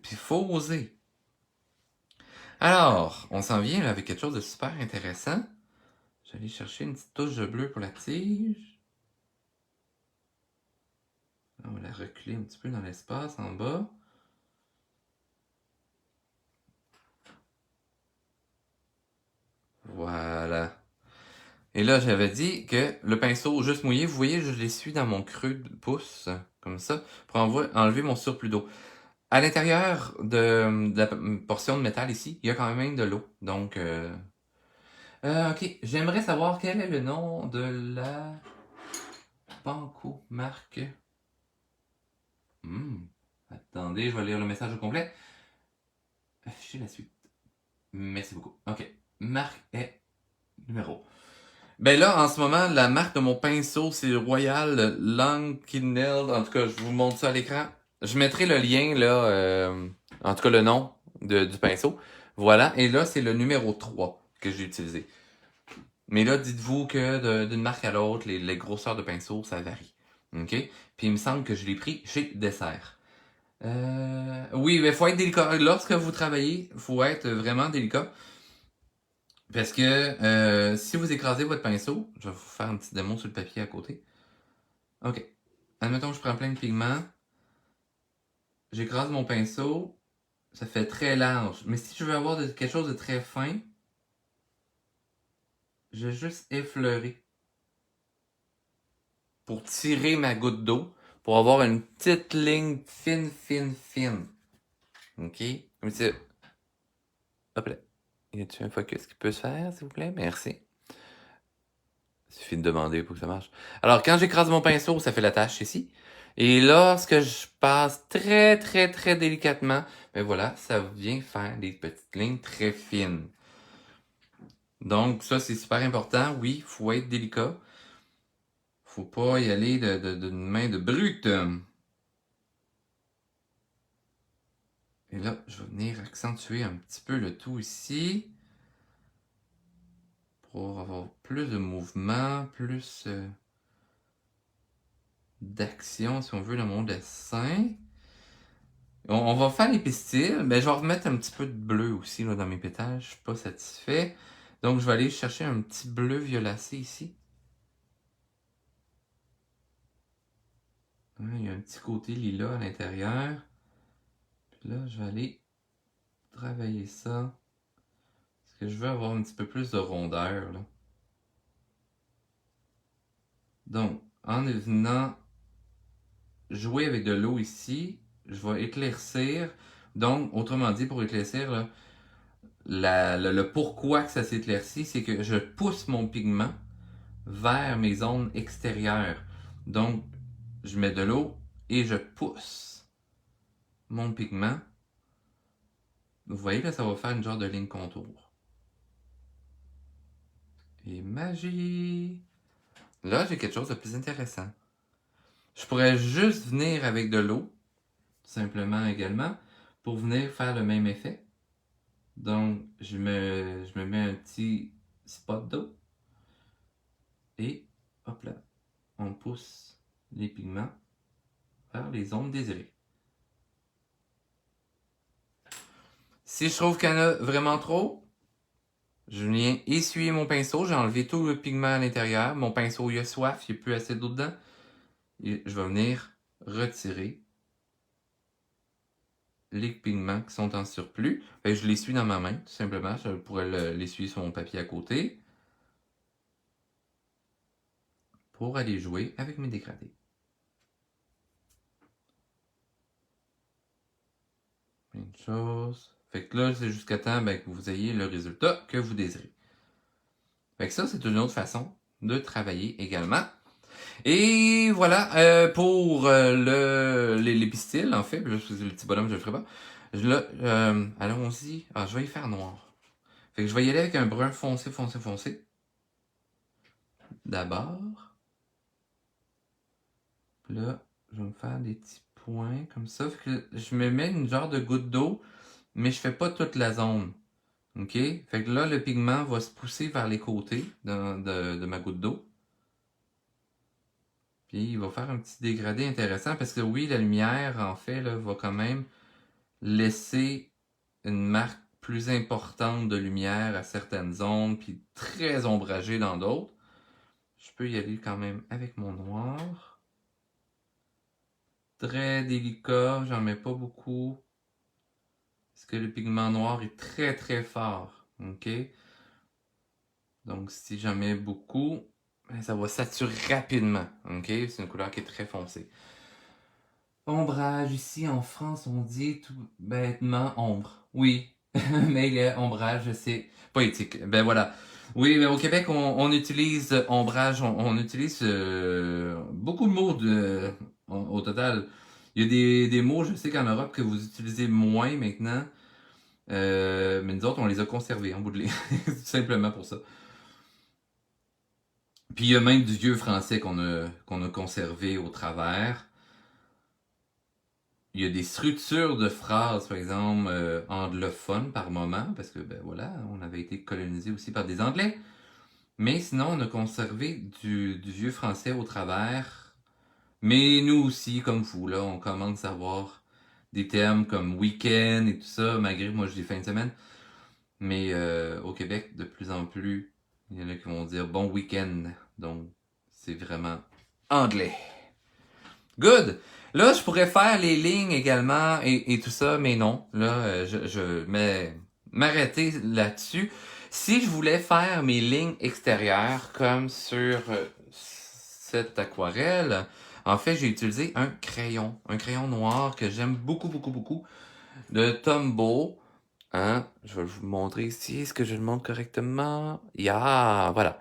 Puis il faut oser. Alors, on s'en vient là, avec quelque chose de super intéressant. Je vais aller chercher une petite touche de bleu pour la tige. On va la reculer un petit peu dans l'espace en bas. Voilà. Et là, j'avais dit que le pinceau juste mouillé, vous voyez, je l'essuie dans mon creux de pouce, comme ça, pour enlever mon surplus d'eau. À l'intérieur de la portion de métal ici, il y a quand même de l'eau. Donc, ok, j'aimerais savoir quel est le nom de la Banco marque. Attendez, je vais lire le message au complet. Afficher la suite. Merci beaucoup. Ok, marque est numéro. Ben là, en ce moment, la marque de mon pinceau, c'est Royal Lankinel. En tout cas, je vous montre ça à l'écran. Je mettrai le lien, là, en tout cas le nom du pinceau. Voilà, et là, c'est le numéro 3 que j'ai utilisé. Mais là, dites-vous que d'une marque à l'autre, les grosseurs de pinceau, ça varie. OK? Puis il me semble que je l'ai pris chez Dessert. Oui, mais faut être délicat. Lorsque vous travaillez, faut être vraiment délicat. Parce que si vous écrasez votre pinceau, je vais vous faire une petite démo sur le papier à côté. OK. Admettons que je prends plein de pigments. J'écrase mon pinceau. Ça fait très large. Mais si je veux avoir quelque chose de très fin, je vais juste effleurer. Pour tirer ma goutte d'eau. Pour avoir une petite ligne fine, fine, fine. OK? Comme ça. Hop là. Y a-t-il un focus qui peut se faire, s'il vous plaît? Merci. Il suffit de demander pour que ça marche. Alors, quand j'écrase mon pinceau, ça fait la tâche ici. Et lorsque je passe très, très, très délicatement, ben voilà, ça vient faire des petites lignes très fines. Donc, ça, c'est super important. Oui, il faut être délicat. Faut pas y aller d'une main de brute. Et là, je vais venir accentuer un petit peu le tout ici. Pour avoir plus de mouvement, plus d'action, si on veut, dans mon dessin. On va faire les pistils. Ben, je vais remettre un petit peu de bleu aussi là, dans mes pétales. Je suis pas satisfait. Donc, je vais aller chercher un petit bleu violacé ici. Il y a un petit côté lilas à l'intérieur. Puis là, je vais aller travailler ça. Parce que je veux avoir un petit peu plus de rondeur. Là. Donc, en venant jouer avec de l'eau ici, je vais éclaircir. Donc, autrement dit, pour éclaircir, là, le pourquoi que ça s'éclaircit, c'est que je pousse mon pigment vers mes zones extérieures. Donc, je mets de l'eau et je pousse mon pigment. Vous voyez, là, ça va faire une genre de ligne contour. Et magie! Là, j'ai quelque chose de plus intéressant. Je pourrais juste venir avec de l'eau, simplement également, pour venir faire le même effet. Donc, je me mets un petit spot d'eau. Et, hop là, on pousse les pigments vers les zones désirées. Si je trouve qu'il y en a vraiment trop, je viens essuyer mon pinceau, j'ai enlevé tout le pigment à l'intérieur. Mon pinceau, il a soif, il n'y a plus assez d'eau dedans. Et je vais venir retirer les pigments qui sont en surplus. Fait que je l'essuie dans ma main, tout simplement. Je pourrais l'essuyer sur mon papier à côté. Pour aller jouer avec mes dégradés. Plein de choses. Fait que là, c'est jusqu'à temps que vous ayez le résultat que vous désirez. Fait que ça, c'est une autre façon de travailler également. Et voilà, pour les pistils, en fait, le petit bonhomme, je le ferai pas. Là, allons-y. Ah, je vais y faire noir. Fait que je vais y aller avec un brun foncé, foncé, foncé. D'abord. Là, je vais me faire des petits points comme ça. Fait que je me mets une genre de goutte d'eau, mais je fais pas toute la zone. OK? Fait que là, le pigment va se pousser vers les côtés de ma goutte d'eau. Puis il va faire un petit dégradé intéressant parce que oui, la lumière, en fait, là, va quand même laisser une marque plus importante de lumière à certaines zones, puis très ombragée dans d'autres. Je peux y aller quand même avec mon noir. Très délicat, j'en mets pas beaucoup. Parce que le pigment noir est très très fort. OK? Donc, si j'en mets beaucoup, ça va saturer rapidement. OK? C'est une couleur qui est très foncée. Ombrage, ici en France, on dit tout bêtement ombre. Oui, mais le ombrage, c'est pas éthique. Ben voilà. Oui, mais au Québec, on utilise ombrage, on utilise beaucoup de mots au total. Il y a des mots, je sais qu'en Europe, que vous utilisez moins maintenant. Mais nous autres, on les a conservés en bout de ligne. Tout simplement pour ça. Puis il y a même du vieux français qu'on a conservé au travers. Il y a des structures de phrases, par exemple, anglophones par moment, parce que, ben voilà, on avait été colonisé aussi par des Anglais. Mais sinon, on a conservé du vieux français au travers. Mais nous aussi, comme vous, là, on commence à avoir des termes comme week-end et tout ça, malgré moi, je dis fin de semaine. Mais au Québec, de plus en plus, il y en a qui vont dire bon week-end. Donc, c'est vraiment anglais. Good! Là, je pourrais faire les lignes également et tout ça, mais non. Là, je vais m'arrêter là-dessus. Si je voulais faire mes lignes extérieures comme sur cette aquarelle, en fait, j'ai utilisé un crayon noir que j'aime beaucoup, beaucoup, beaucoup, de Tombow. Hein? Je vais vous montrer ici. Est-ce que je le montre correctement? Voilà.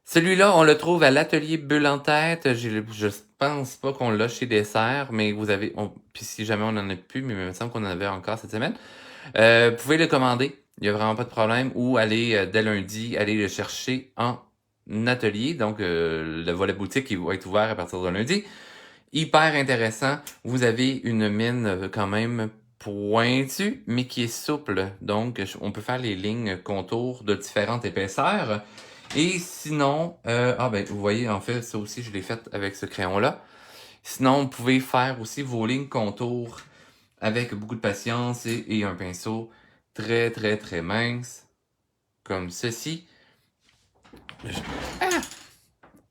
Celui-là, on le trouve à l'atelier Bulle en tête. Je pense pas qu'on l'a chez Dessert, mais vous avez... Puis si jamais on n'en a plus, mais il me semble qu'on en avait encore cette semaine. Vous pouvez le commander. Il n'y a vraiment pas de problème. Ou aller, dès lundi, aller le chercher en atelier. Donc, le volet boutique, il va être ouvert à partir de lundi. Hyper intéressant. Vous avez une mine quand même pointue, mais qui est souple. Donc, on peut faire les lignes contours de différentes épaisseurs. Et sinon, vous voyez, en fait, ça aussi, je l'ai fait avec ce crayon-là. Sinon, vous pouvez faire aussi vos lignes contours avec beaucoup de patience et un pinceau très, très, très mince, comme ceci.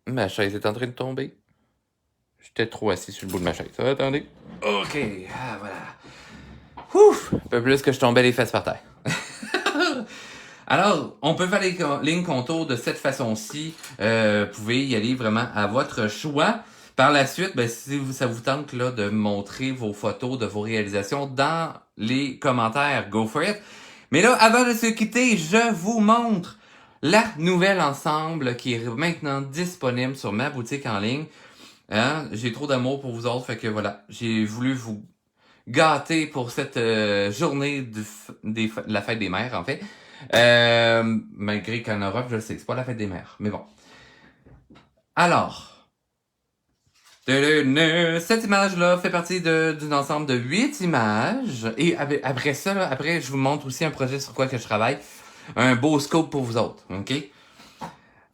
Ma chaise est en train de tomber. J'étais trop assis sur le bout de ma chaise. Attendez. OK, voilà. Ouf! Un peu plus que je tombais les fesses par terre. Alors, on peut faire les lignes contours de cette façon-ci. Vous pouvez y aller vraiment à votre choix. Par la suite, si ça vous tente là, de montrer vos photos de vos réalisations dans les commentaires, go for it. Mais là, avant de se quitter, je vous montre la nouvelle ensemble qui est maintenant disponible sur ma boutique en ligne. Hein? J'ai trop d'amour pour vous autres, fait que voilà, j'ai voulu vous gâter pour cette journée de la fête des mères, en fait. Malgré qu'en Europe, je le sais que c'est pas la fête des mères, mais bon. Alors, cette image-là fait partie d'un ensemble de 8 images. Et après ça, là, après, je vous montre aussi un projet sur quoi que je travaille. Un beau scope pour vous autres, OK?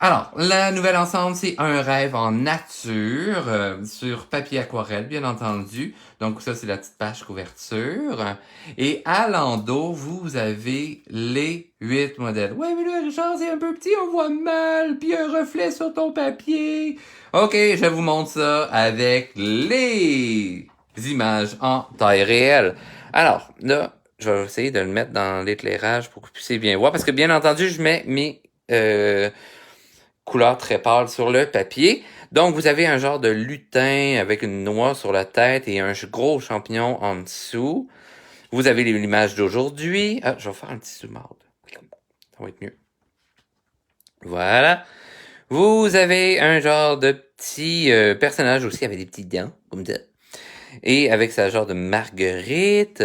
Alors, la nouvelle ensemble, c'est un rêve en nature, sur papier aquarelle, bien entendu. Donc ça, c'est la petite page couverture. Et à l'endos, vous avez les 8 modèles. Ouais, mais là, Richard, c'est un peu petit, on voit mal, puis un reflet sur ton papier. OK, je vous montre ça avec les images en taille réelle. Alors, là, je vais essayer de le mettre dans l'éclairage pour que vous puissiez bien voir, parce que bien entendu, je mets mes... couleur très pâle sur le papier. Donc, vous avez un genre de lutin avec une noix sur la tête et un gros champignon en dessous. Vous avez l'image d'aujourd'hui. Ah, je vais faire un petit zoom out. Ça va être mieux. Voilà. Vous avez un genre de petit personnage aussi avec des petits dents, comme ça. Et avec sa genre de marguerite.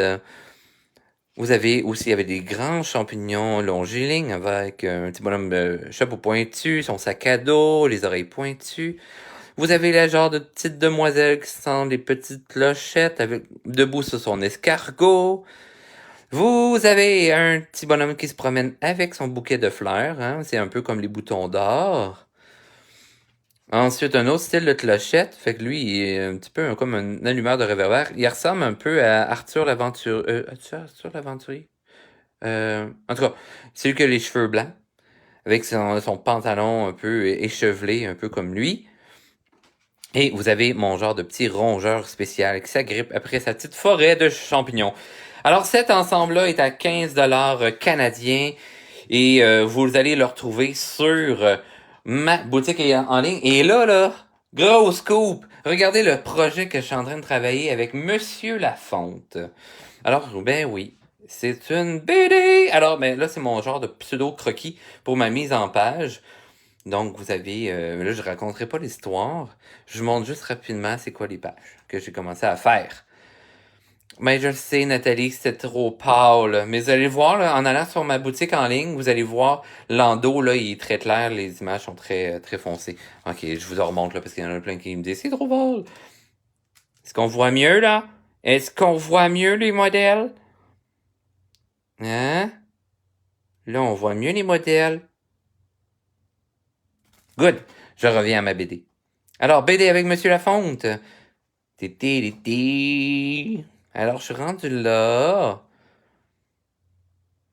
Vous avez aussi avec des grands champignons longilignes avec un petit bonhomme chapeau pointu, son sac à dos, les oreilles pointues. Vous avez la genre de petite demoiselle qui sent des petites clochettes debout sur son escargot. Vous avez un petit bonhomme qui se promène avec son bouquet de fleurs. Hein? C'est un peu comme les boutons d'or. Ensuite, un autre style de clochette. Fait que lui, il est un petit peu comme un allumeur de réverbère. Il ressemble un peu à Arthur l'Aventurier. Arthur l'Aventurier? En tout cas, c'est lui qui a les cheveux blancs. Avec son pantalon un peu échevelé, un peu comme lui. Et vous avez mon genre de petit rongeur spécial qui s'agrippe après sa petite forêt de champignons. Alors, cet ensemble-là est à 15$ canadiens. Et vous allez le retrouver sur ma boutique en ligne. Et là, grosse scoop! Regardez le projet que je suis en train de travailler avec Monsieur Lafonte. Alors, ben oui, c'est une BD! Alors, ben là, c'est mon genre de pseudo-croquis pour ma mise en page. Donc, vous avez... là, je raconterai pas l'histoire. Je vous montre juste rapidement c'est quoi les pages que j'ai commencé à faire. Mais je le sais, Nathalie, c'est trop pâle. Mais vous allez voir, là, en allant sur ma boutique en ligne, vous allez voir, l'endos, là, il est très clair, les images sont très, très foncées. Ok, je vous en remonte, là, parce qu'il y en a plein qui me disent, c'est trop pâle. Est-ce qu'on voit mieux, là? Est-ce qu'on voit mieux les modèles? Hein? Là, on voit mieux les modèles. Good. Je reviens à ma BD. Alors, BD avec Monsieur Lafonte. Tété. Alors, je suis rendu là.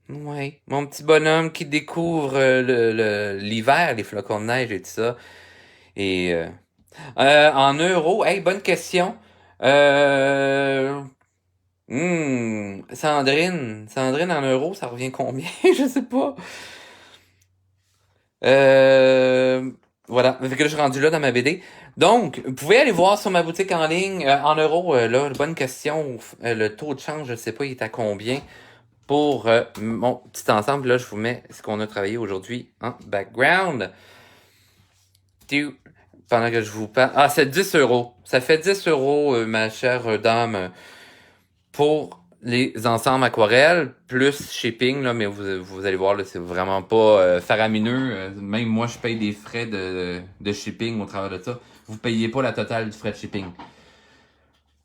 Ouais. Mon petit bonhomme qui découvre l'hiver, les flocons de neige et tout ça. Et en euros, hey, bonne question. Sandrine en euros, ça revient combien? Je sais pas. Voilà, fait que là, je suis rendu là dans ma BD. Donc, vous pouvez aller voir sur ma boutique en ligne, en euros, là, bonne question, le taux de change, je sais pas, il est à combien pour mon petit ensemble. Là, je vous mets ce qu'on a travaillé aujourd'hui en background. Pendant que je vous parle. Ah, c'est 10 euros. Ça fait 10 euros, ma chère dame, pour les ensembles aquarelles, plus shipping, là, mais vous allez voir, là, c'est vraiment pas faramineux. Même moi, je paye des frais de shipping au travers de ça. Vous payez pas la totale du frais de shipping.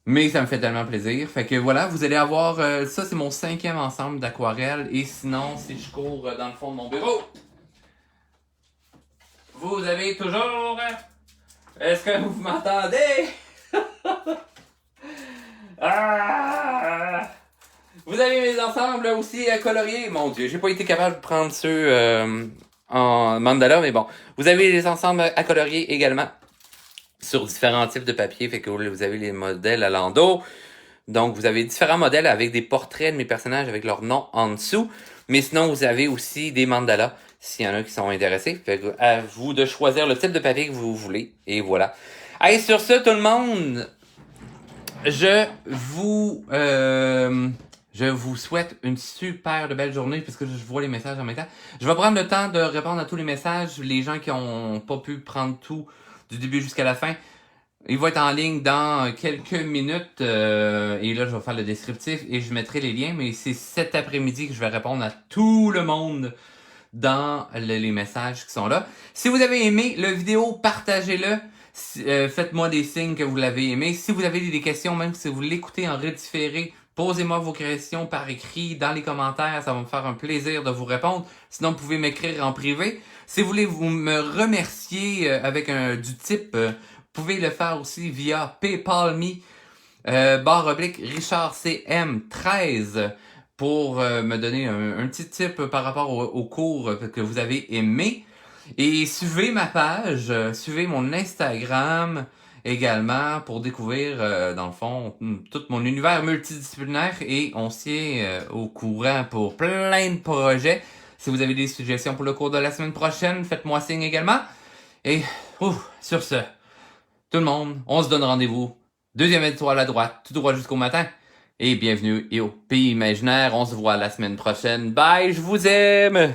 Mais ça me fait tellement plaisir. Fait que voilà, vous allez avoir... ça, c'est mon 5e ensemble d'aquarelles. Et sinon, si je cours dans le fond de mon bureau, vous avez toujours... Est-ce que vous m'entendez? Ah! Vous avez mes ensembles aussi coloriés. Mon Dieu, j'ai pas été capable de prendre ceux en mandala, mais bon. Vous avez les ensembles à colorier également sur différents types de papier. Fait que vous avez les modèles à l'endos. Donc, vous avez différents modèles avec des portraits de mes personnages avec leur nom en dessous. Mais sinon, vous avez aussi des mandalas, s'il y en a qui sont intéressés. Fait que à vous de choisir le type de papier que vous voulez. Et voilà. Allez, sur ce, tout le monde, je vous souhaite une super de belle journée puisque je vois les messages en même temps. Je vais prendre le temps de répondre à tous les messages. Les gens qui ont pas pu prendre tout du début jusqu'à la fin, ils vont être en ligne dans quelques minutes. Et là, je vais faire le descriptif et je mettrai les liens. Mais c'est cet après-midi que je vais répondre à tout le monde dans les messages qui sont là. Si vous avez aimé la vidéo, partagez-le. Faites-moi des signes que vous l'avez aimé. Si vous avez des questions, même si vous l'écoutez en redifféré, posez-moi vos questions par écrit dans les commentaires. Ça va me faire un plaisir de vous répondre. Sinon, vous pouvez m'écrire en privé. Si vous voulez vous me remercier avec du type, vous pouvez le faire aussi via PayPal.me /Richard CM13 pour me donner un petit tip par rapport au cours que vous avez aimé. Et suivez ma page, suivez mon Instagram également pour découvrir, dans le fond, tout mon univers multidisciplinaire et on s'y est au courant pour plein de projets. Si vous avez des suggestions pour le cours de la semaine prochaine, faites-moi signe également. Et sur ce, tout le monde, on se donne rendez-vous. 2e étoile à droite, tout droit jusqu'au matin. Et bienvenue au pays imaginaire. On se voit la semaine prochaine. Bye, je vous aime!